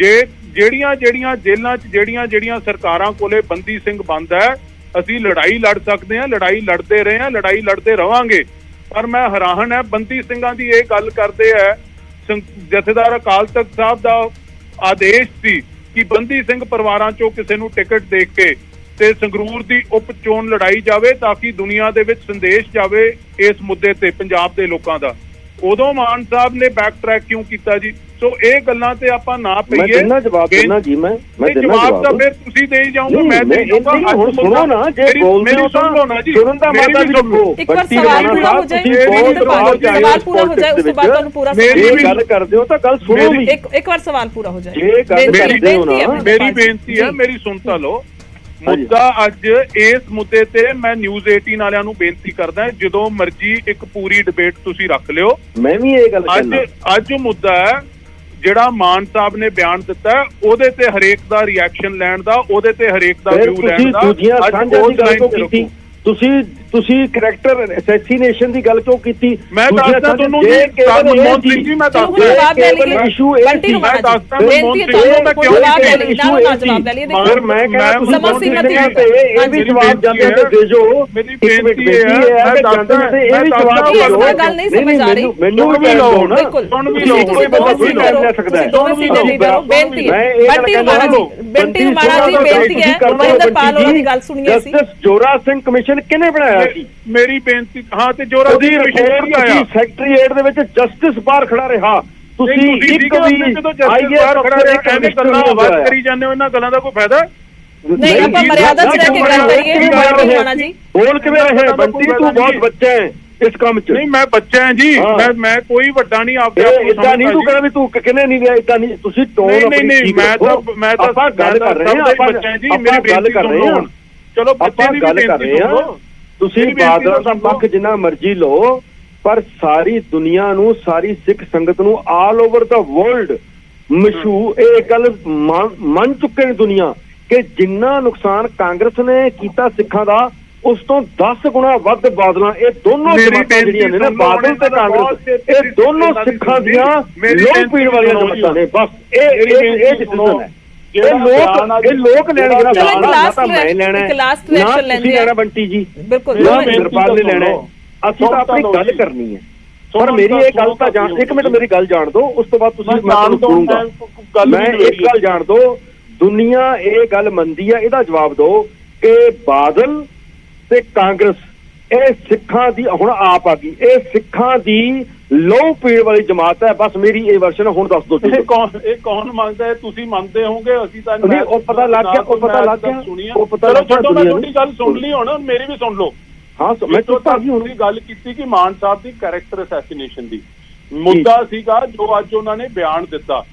ਜਿਹੜੀਆਂ ਜੇਲ੍ਹਾਂ 'ਚ ਜਿਹੜੀਆਂ ਸਰਕਾਰਾਂ ਕੋਲੇ ਬੰਦੀ ਸਿੰਘ ਬੰਦ ਹੈ, ਅਸੀਂ ਲੜਾਈ ਲੜ ਸਕਦੇ ਹਾਂ, ਲੜਾਈ ਲੜਦੇ ਰਹੇ ਹਾਂ, ਲੜਾਈ ਲੜਦੇ ਰਵਾਂਗੇ। ਪਰ ਮੈਂ ਹੈਰਾਨ ਹੈ ਬੰਦੀ ਸਿੰਘਾਂ ਦੀ ਇਹ ਗੱਲ ਕਰਦੇ ਹੈ। ਜਥੇਦਾਰ ਅਕਾਲ ਤਖਤ ਸਾਹਿਬ ਦਾ ਆਦੇਸ਼ ਸੀ ਕਿ ਬੰਦੀ ਸਿੰਘ ਪਰਿਵਾਰਾਂ ਚੋਂ ਕਿਸੇ ਨੂੰ ਟਿਕਟ ਦੇ ਕੇ ਤੇ ਸੰਗਰੂਰ ਦੀ ਉਪ ਚੋਣ ਲੜਾਈ ਜਾਵੇ ਤਾਂ ਕਿ ਦੁਨੀਆ ਦੇ ਵਿੱਚ ਸੰਦੇਸ਼ ਜਾਵੇ ਇਸ ਮੁੱਦੇ ਤੇ ਪੰਜਾਬ ਦੇ ਲੋਕਾਂ ਦਾ। ਉਦੋਂ ਮਾਨ ਸਾਹਿਬ ਨੇ ਬੈਕ ਟਰੈਕ ਕਿਉਂ ਕੀਤਾ ਜੀ? ਸੋ ਇਹ ਗੱਲਾਂ ਤੇ ਆਪਾਂ ਨਾ ਪਈਏ। ਜਵਾਬ ਦੇਣਾ ਜੀ, ਮੈਂ ਜਵਾਬ ਤਾਂ ਫਿਰ ਤੁਸੀਂ ਦੇ ਹੀ ਜਾਓਗੇ, ਮੈਂ ਦੇ ਜਾਊਂਗਾ। ਹੁਣ ਸੁਣੋ ਨਾ, ਜੇ ਬੋਲਦੇ ਹੋ ਤਾਂ ਸੁਣਨ ਦਾ ਮਾਤਾ ਵੀ ਰੱਖੋ। ਇੱਕ ਵਾਰ ਸਵਾਲ ਪੂਰਾ ਹੋ ਜਾਏ, ਸਵਾਲ ਪੂਰਾ ਹੋ ਜਾਏ, ਉਸ ਤੋਂ ਬਾਅਦ ਤੁਹਾਨੂੰ ਪੂਰਾ ਇਹ ਗੱਲ ਕਰਦੇ ਹੋ ਤਾਂ ਗੱਲ ਸੁਣੋ ਵੀ। ਇੱਕ ਵਾਰ ਸਵਾਲ ਪੂਰਾ ਹੋ ਜਾਏ। ਇਹ ਗੱਲ ਕਰਦੇ ਹੋ ਨਾ, ਮੇਰੀ ਬੇਨਤੀ ਹੈ, ਮੇਰੀ ਸੁਣਤਾ ਲਓ। ਮੁੱਦਾ ਅੱਜ ਇਸ ਮੁੱਦੇ ਤੇ ਮੈਂ ਨਿਊਜ਼ 18 ਵਾਲਿਆਂ ਨੂੰ ਬੇਨਤੀ ਕਰਦਾ, ਜਦੋਂ ਮਰਜ਼ੀ ਇੱਕ ਪੂਰੀ ਡਿਬੇਟ ਤੁਸੀਂ ਰੱਖ ਲਿਓ। ਮੈਂ ਵੀ ਇਹ ਗੱਲ ਕਹਿੰਦਾ, ਅੱਜ ਮੁੱਦਾ ਹੈ ਜਿਹੜਾ ਮਾਨ ਸਾਹਿਬ ਨੇ ਬਿਆਨ ਦਿੱਤਾ, ਉਹਦੇ ਤੇ ਹਰੇਕ ਦਾ ਰਿਐਕਸ਼ਨ ਲੈਣ ਦਾ, ਉਹਦੇ ਤੇ ਹਰੇਕ ਦਾ ਵਿਊ ਲੈਣ ਦਾ। ਦੂਜੀਆਂ ਸਾਂਝਾਂ ਦੀ ਗੱਲ ਕਿਉਂ ਕੀਤੀ ਤੁਸੀਂ ਕਰੈਕਟਰ ਅਸੈਸੀਨੇਸ਼ਨ ਦੀ ਗੱਲ ਕਿਉਂ ਕੀਤੀ? ਮੈਂ ਦੱਸਦਾ ਤੁਹਾਨੂੰ ਜੀ, ਮਨਮੋਹਨ ਸਿੰਘ ਜੀ, ਮੈਂ ਦੱਸਦਾ ਇਸ਼ੂ ਬੰਟੀ ਨੂੰ ਮੈਂ ਦੱਸਦਾ ਬੇਨਤੀ ਹੈ ਤੁਹਾਨੂੰ ਕਿਉਂ ਜਵਾਬ ਲੈ ਲਈ ਨਾ ਜਵਾਬ ਲੈ ਲਈ। ਦੇਖੋ ਮੈਂ ਕਹਿੰਦਾ ਤੁਸੀਂ ਸੀਮਤੀ ਤੇ ਇਹ ਵੀ ਜਵਾਬ ਜਾਂਦੇ ਤੇ ਦੇ ਜੋ। ਮੇਰੀ ਬੇਨਤੀ ਹੈ, ਮੈਂ ਦੱਸਦਾ ਇਹ ਵੀ ਜਵਾਬ ਇਹ ਗੱਲ ਨਹੀਂ ਸਮਝ ਆ ਰਹੀ। ਮੈਨੂੰ ਵੀ ਲਓ ਨਾ, ਸੁਣ ਵੀ ਲਓ, ਕੋਈ ਬੰਦਾ ਕੋਈ ਕਰ ਲੈ ਸਕਦਾ ਹੈ। ਬੇਨਤੀ ਬੰਟੀ ਰਮਾਣਾ ਜੀ ਬੇਨਤੀ ਹੈ, ਮਹਿੰਦਰਪਾਲ ਉਹਨਾਂ ਦੀ ਗੱਲ ਸੁਣੀਏ ਸੀ। ਜਸਟਿਸ ਜੋਰਾ ਸਿੰਘ ਕਮਿਸ਼ਨ ਕਿਹਨੇ ਬਣਾਇਆ ਸੀ? ਮੇਰੀ ਬੇਨਤੀ, ਹਾਂ, ਤੇ ਜੋਰਾ ਸਿੰਘ ਕਮਿਸ਼ਨ ਆਇਆ। ਸੈਕਟਰੀਏਟ ਦੇ ਵਿੱਚ ਜਸਟਿਸ ਬਾਹਰ ਖੜਾ ਰਿਹਾ, ਤੁਸੀਂ ਇੱਕ ਵੀ ਆਈਐਸ ਐਵੇਂ ਗੱਲਾਂ ਆਵਾਜ਼ ਕਰੀ ਜਾਂਦੇ ਹੋ, ਇਹਨਾਂ ਗੱਲਾਂ ਦਾ ਕੋਈ ਫਾਇਦਾ? ਨਹੀਂ, ਆਪਾਂ ਮਰਿਆਦਾ 'ਚ ਰਹਿ ਕੇ ਗੱਲ ਕਰੀਏ ਰਾਣਾ ਜੀ। ਬੋਲ ਕਿਵੇਂ ਰਹੇ ਬੰਟੀ, ਤੂੰ ਬਹੁਤ ਬੱਚਾ ਹੈ ਇਸ ਕੰਮ 'ਚ। ਨਹੀਂ, ਮੈਂ ਬੱਚਾ ਹਾਂ ਜੀ, ਮੈਂ ਕੋਈ ਵੱਡਾ ਨਹੀਂ। ਆਪ ਇਦਾਂ ਨਹੀਂ ਤੂੰ ਕਹਿੰਦਾ ਵੀ ਤੂੰ ਕਿਹਨੇ ਨਹੀਂ ਗਿਆ, ਇਦਾਂ ਨਹੀਂ। ਤੁਸੀਂ ਟੋਨ ਨਹੀਂ, ਮੈਂ ਤਾਂ ਆਪਾਂ ਗੱਲ ਕਰ ਰਹੇ ਹਾਂ, ਬੱਚਾ ਜੀ, ਮੇਰੀ ਗੱਲ ਕਰ ਰਹੇ ਹਾਂ। ਚਲੋ ਆਪਾਂ ਗੱਲ ਕਰ ਰਹੇ ਹਾਂ, ਤੁਸੀਂ ਬਾਦਲ ਦਾ ਪੱਖ ਜਿੰਨਾ ਮਰਜ਼ੀ ਲਓ, ਪਰ ਸਾਰੀ ਦੁਨੀਆ ਨੂੰ, ਸਾਰੀ ਸਿੱਖ ਸੰਗਤ ਨੂੰ, ਆਲ ਓਵਰ ਦਾ ਵਰਲਡ ਮਸ਼ਹੂਰ ਇਹ ਗੱਲ ਮੰਨ ਚੁੱਕੇ ਨੇ ਦੁਨੀਆ ਕਿ ਜਿੰਨਾ ਨੁਕਸਾਨ ਕਾਂਗਰਸ ਨੇ ਕੀਤਾ ਸਿੱਖਾਂ ਦਾ, ਉਸ ਤੋਂ 10 ਗੁਣਾ ਵੱਧ ਬਾਦਲਾਂ। ਇਹ ਦੋਨੋਂ ਜਮਾਤਾਂ ਜਿਹੜੀਆਂ ਨੇ ਨਾ, ਬਾਦਲ ਤੇ ਕਾਂਗਰਸ, ਇਹ ਦੋਨੋਂ ਸਿੱਖਾਂ ਦੀਆਂ ਲੋਹ ਪੀਣ ਵਾਲੀਆਂ ਜਮਾਤਾਂ ਨੇ। ਬਸ ਇਹ ਡਿਸੀਜਨ ਹੈ। ਇਹ ਲੋਕ ਲੈਣਗੇ ਨਾ, ਮੈਂ ਲੈਣਾ ਨਾ ਤੁਸੀਂ ਲੈਣਾ ਬੰਟੀ ਜੀ, ਬਿਲਕੁਲ ਨਿਰਪਾਲ ਨੇ ਲੈਣਾ। ਅਸੀਂ ਤਾਂ ਆਪਣੀ ਗੱਲ ਕਰਨੀ ਹੈ, ਪਰ ਮੇਰੀ ਇਹ ਗੱਲ ਤਾਂ ਜਾਣ, ਇੱਕ ਮਿੰਟ ਮੇਰੀ ਗੱਲ ਜਾਣ ਦਿਓ, ਉਸ ਤੋਂ ਬਾਅਦ ਤੁਸੀਂ ਮੈਂ ਬੋਲੂੰਗਾ। ਮੈਂ ਇੱਕ ਗੱਲ ਜਾਣ ਦਿਓ, ਦੁਨੀਆ ਇਹ ਗੱਲ ਮੰਨਦੀ ਹੈ, ਇਹਦਾ ਜਵਾਬ ਦਿਓ ਕਿ ਬਾਦਲ ਤੇ ਕਾਂਗਰਸ ਇਹ ਸਿੱਖਾਂ ਦੀ, ਹੁਣ ਆਪ ਆ ਗਈ, ਇਹ ਸਿੱਖਾਂ ਦੀ ਲੋਹ ਪੀਣ ਵਾਲੀ ਜਮਾਤ ਹੈ। ਬਸ ਮੇਰੀ ਇਹ ਵਰਸ਼ਨ ਹੁਣ ਦੱਸ ਦਿਓ। ਇਹ ਕੌਣ ਮੰਨਦਾ ਹੈ? ਤੁਸੀਂ ਮੰਨਦੇ ਹੋਗੇ, ਅਸੀਂ ਤਾਂ ਉਹ ਪਤਾ ਲੱਗ ਗਿਆ, ਉਹ ਪਤਾ ਲੱਗ ਗਿਆ, ਉਹ ਪਤਾ ਲੱਗ ਗਿਆ। ਤੁਹਾਡੀ ਗੱਲ ਸੁਣ ਲਈ, ਹੁਣ ਮੇਰੀ ਵੀ ਸੁਣ ਲਓ। ਹਾਂ, ਮੈਂ ਤੁਹਾਨੂੰ ਹੁਣ ਗੱਲ ਕੀਤੀ ਕਿ ਮਾਨ ਸਾਹਿਬ ਦੀ ਕੈਰੈਕਟਰ ਅਸੈਸੀਨੇਸ਼ਨ ਦੀ ਮੁੱਦਾ ਸੀਗਾ, ਜੋ ਅੱਜ ਉਹਨਾਂ ਨੇ ਬਿਆਨ ਦਿੱਤਾ।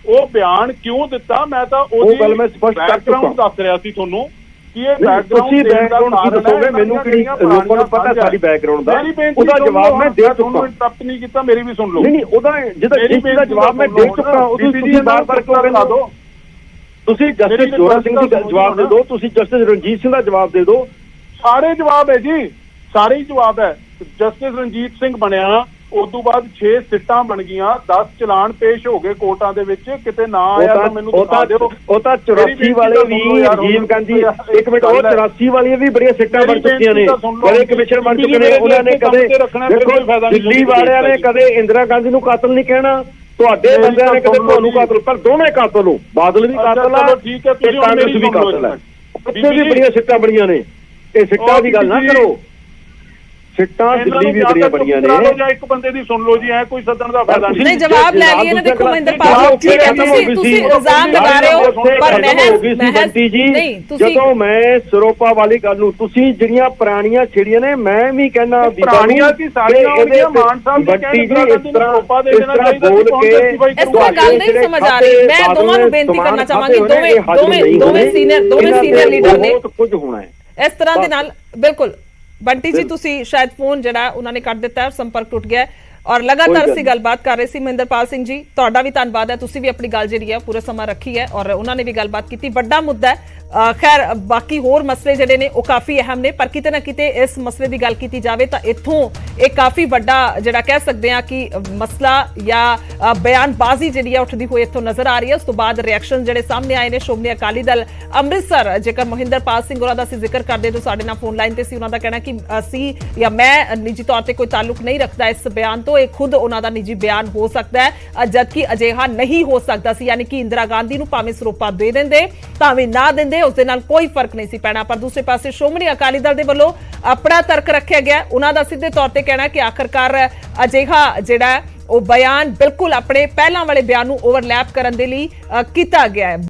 ਉਹ ਬਿਆਨ ਕਿਉਂ ਦਿੱਤਾ, ਮੈਂ ਤਾਂ ਉਹਦੀ ਗੱਲ ਮੈਂ ਸਪਸ਼ਟ ਕਰ ਚੁੱਕਾ, ਦੱਸ ਰਿਹਾ ਸੀ ਤੁਹਾਨੂੰ ਕਿ ਇਹ ਤੁਸੀਂ ਬੈਕਗ੍ਰਾਉਂਡ ਕੀ ਦੱਸੋਗੇ ਮੈਨੂੰ, ਕਿਹੜੀ ਲੋਕਾਂ ਨੂੰ ਪਤਾ ਸਾਡੀ ਬੈਕਗ੍ਰਾਉਂਡ ਦਾ, ਉਹਦਾ ਜਵਾਬ ਮੈਂ ਦੇ ਚੁੱਕਾ। ਇੰਟਰਪਟ ਨਹੀਂ ਕੀਤਾ, ਮੇਰੀ ਵੀ ਸੁਣ ਲਓ। ਨਹੀਂ, ਉਹਦਾ ਜਿਹਦਾ ਜਵਾਬ ਮੈਂ ਦੇ ਚੁੱਕਾ, ਉਹਨੂੰ ਤੁਸੀਂ ਬਾਰ-ਬਾਰ ਕਿਉਂ ਕਹਿੰਦੇ ਹੋ? ਤੁਸੀਂ ਜਸਟਿਸ ਜੋਰਾ ਸਿੰਘ ਦਾ ਜਵਾਬ ਦੇ ਦਿਓ, ਤੁਸੀਂ ਜਸਟਿਸ ਰਣਜੀਤ ਸਿੰਘ ਦਾ ਜਵਾਬ ਦੇ ਦਿਓ। ਸਾਰੇ ਜਵਾਬ ਹੈ ਜੀ, ਸਾਰੇ ਹੀ ਜਵਾਬ ਹੈ। ਜਸਟਿਸ ਰਣਜੀਤ ਸਿੰਘ ਬਣਿਆ, ਉਸ ਤੋਂ ਬਾਅਦ 6 ਸਿੱਟਾਂ ਬਣ ਗਈਆਂ, 10 ਚਲਾਨ ਪੇਸ਼ ਹੋ ਗਏ ਕੋਰਟਾਂ ਦੇ ਵਿੱਚ, ਕਿਤੇ ਨਾ ਆਇਆ ਤਾਂ ਮੈਨੂੰ ਦਿਖਾ ਦਿਓ। ਉਹ ਤਾਂ 84 ਵਾਲੇ ਵੀ, ਰਾਜੀਵ ਗਾਂਧੀ, ਇੱਕ ਮਿੰਟ, ਉਹ 84 ਵਾਲੀਆਂ ਵੀ ਬੜੀਆਂ ਸਿੱਟਾਂ ਬਣ ਚੁੱਕੀਆਂ ਨੇ, ਬੜੇ ਕਮਿਸ਼ਨ ਬਣ ਚੁੱਕੇ ਨੇ। ਉਹਨਾਂ ਨੇ ਕਦੇ ਦੇਖੋ, ਦਿੱਲੀ ਵਾਲਿਆਂ ਨੇ ਕਦੇ ਇੰਦਰਾ ਗਾਂਧੀ ਨੂੰ ਕਾਤਲ ਨਹੀਂ ਕਹਿਣਾ, ਤੁਹਾਡੇ ਬੰਦਿਆਂ ਨੇ ਕਦੇ ਤੁਹਾਨੂੰ ਕਾਤਲ, ਪਰ ਦੋਵੇਂ ਕਾਤਲ ਹੋ, ਬਾਦਲ ਵੀ ਕਾਤਲ ਆ ਤੇ ਕਾਂਗਰਸ ਵੀ ਕਾਤਲ ਹੈ। ਉੱਥੇ ਵੀ ਬੜੀਆਂ ਸਿੱਟਾਂ ਬਣੀਆਂ ਨੇ, ਇਹ ਸਿੱਟਾਂ ਦੀ ਗੱਲ ਨਾ ਕਰੋ, ਸਿੱਟਾਂ ਦਿੱਲੀ ਵੀ ਬੜੀਆਂ ਬਣੀਆਂ ਨੇ। ਜਾਂ ਇੱਕ ਬੰਦੇ ਦੀ ਸੁਣ ਲਓ ਜੀ, ਐ ਕੋਈ ਸੱਦਣ ਦਾ ਫਾਇਦਾ ਨਹੀਂ। ਜਵਾਬ ਲੈ ਲਈਏ ਨਾ, ਦੇਖੋ ਮਹਿੰਦਰਪਾਲ, ਠੀਕ ਹੈ, ਤੁਸੀਂ ਇਲਜ਼ਾਮ ਲਗਾ ਰਹੇ ਹੋ, ਪਰ ਨਹੀਂ, ਜਦੋਂ ਮੈਂ ਸਿਰੋਪਾ ਵਾਲੀ ਗੱਲ ਨੂੰ, ਤੁਸੀਂ ਜਿਹੜੀਆਂ ਪੁਰਾਣੀਆਂ ਛੇੜੀਆਂ ਨੇ, ਮੈਂ ਵੀ ਕਹਿਣਾ ਪੁਰਾਣੀਆਂ ਕੀ ਸਾਰੀਆਂ ਹੋਣਗੀਆਂ। ਮਾਨ ਸਾਹਿਬ ਦੇ ਬੱਟੀ ਜੀ ਇਸ ਤਰ੍ਹਾਂ ਬੋਲ ਕੇ ਇਸ ਤੋਂ ਗੱਲ ਨਹੀਂ ਸਮਝ ਆ ਰਹੀ। ਮੈਂ ਦੋਵਾਂ ਨੂੰ ਬੇਨਤੀ ਕਰਨਾ ਚਾਹਾਂਗੀ, ਦੋਵੇਂ ਸੀਨੀਅਰ ਲੀਡਰ ਨੇ, ਕੁਝ ਹੋਣਾ ਹੈ ਇਸ ਤਰ੍ਹਾਂ ਦੇ ਨਾਲ। ਬਿਲਕੁਲ ਬੰਟੀ ਜੀ, ਤੁਸੀਂ ਸ਼ਾਇਦ ਫੋਨ ਜਿਹੜਾ ਉਹਨਾਂ ਨੇ ਕੱਟ ਦਿੱਤਾ, ਸੰਪਰਕ ਟੁੱਟ ਗਿਆ ਔਰ ਲਗਾਤਾਰ ਅਸੀਂ ਗੱਲਬਾਤ ਕਰ ਰਹੇ ਸੀ। ਮਹਿੰਦਰਪਾਲ ਸਿੰਘ ਜੀ, ਤੁਹਾਡਾ ਵੀ ਧੰਨਵਾਦ ਹੈ, ਤੁਸੀਂ ਵੀ ਆਪਣੀ ਗੱਲ ਜਿਹੜੀ ਹੈ ਪੂਰਾ ਸਮਾਂ ਰੱਖੀ ਹੈ ਔਰ ਉਹਨਾਂ ਨੇ ਵੀ ਗੱਲਬਾਤ ਕੀਤੀ। ਵੱਡਾ ਮੁੱਦਾ ਹੈ, ਖੈਰ ਬਾਕੀ ਹੋਰ ਮਸਲੇ ਜਿਹੜੇ ਨੇ ਉਹ ਕਾਫੀ ਅਹਿਮ ਨੇ, ਪਰ ਕਿਤੇ ਨਾ ਕਿਤੇ ਇਸ ਮਸਲੇ ਦੀ ਗੱਲ ਕੀਤੀ ਜਾਵੇ ਤਾਂ ਇੱਥੋਂ ਇਹ ਕਾਫੀ ਵੱਡਾ ਜਿਹੜਾ ਕਹਿ ਸਕਦੇ ਹਾਂ ਕਿ ਮਸਲਾ ਜਾਂ ਬਿਆਨਬਾਜ਼ੀ ਜਿਹੜੀ ਹੈ ਉੱਠਦੀ ਹੋਈ ਇੱਥੋਂ ਨਜ਼ਰ ਆ ਰਹੀ ਹੈ। ਉਸ ਤੋਂ ਬਾਅਦ ਰਿਐਕਸ਼ਨ ਜਿਹੜੇ ਸਾਹਮਣੇ ਆਏ ਨੇ, ਸ਼੍ਰੋਮਣੀ ਅਕਾਲੀ ਦਲ ਅੰਮ੍ਰਿਤਸਰ, ਜੇਕਰ ਮਹਿੰਦਰਪਾਲ ਸਿੰਘ ਹੋਰਾਂ ਦਾ ਅਸੀਂ ਜ਼ਿਕਰ ਕਰਦੇ ਤਾਂ ਸਾਡੇ ਨਾਲ ਫੋਨ ਲਾਈਨ ਤੇ ਸੀ, ਉਹਨਾਂ ਦਾ ਕਹਿਣਾ ਕਿ ਅਸੀਂ ਜਾਂ ਮੈਂ ਨਿੱਜੀ ਤੌਰ ਤੇ ਕੋਈ ਤਾਲੁਕ ਨਹੀਂ ਰੱਖਦਾ ਇਸ ਬਿਆਨ ਤੋਂ, ਇਹ ਖੁਦ ਉਹਨਾਂ ਦਾ ਨਿੱਜੀ ਬਿਆਨ ਹੋ ਸਕਦਾ ਹੈ, ਜਦਕਿ ਅਜਿਹਾ ਨਹੀਂ ਹੋ ਸਕਦਾ ਸੀ। ਯਾਨੀ ਕਿ ਇੰਦਰਾ ਗਾਂਧੀ ਨੂੰ ਭਾਵੇਂ ਸਰੋਪਾ ਦੇ ਦਿੰਦੇ ਭਾਵੇਂ ਨਾ ਦਿੰਦੇ, ਉਸ ਦੇ ਨਾਲ ਕੋਈ ਫਰਕ ਨਹੀਂ ਸੀ ਪੈਣਾ। ਪਰ ਦੂਸਰੇ ਪਾਸੇ ਸ਼੍ਰੋਮਣੀ ਅਕਾਲੀ ਦਲ ਦੇ ਵੱਲੋਂ ਆਪਣਾ ਤਰਕ ਰੱਖਿਆ ਗਿਆ। ਉਹਨਾਂ ਦਾ ਸਿੱਧੇ ਤੌਰ ਤੇ ਕਹਿਣਾ ਕਿ ਆਖਰਕਾਰ ਅਜਿਹਾ ਜਿਹੜਾ ਉਹ ਬਿਆਨ ਬਿਲਕੁਲ ਆਪਣੇ ਪਹਿਲਾਂ ਵਾਲੇ ਬਿਆਨ ਨੂੰ ਓਵਰਲੈਪ ਕਰਨ ਦੇ ਲਈ ਕੀਤਾ ਗਿਆ ਹੈ।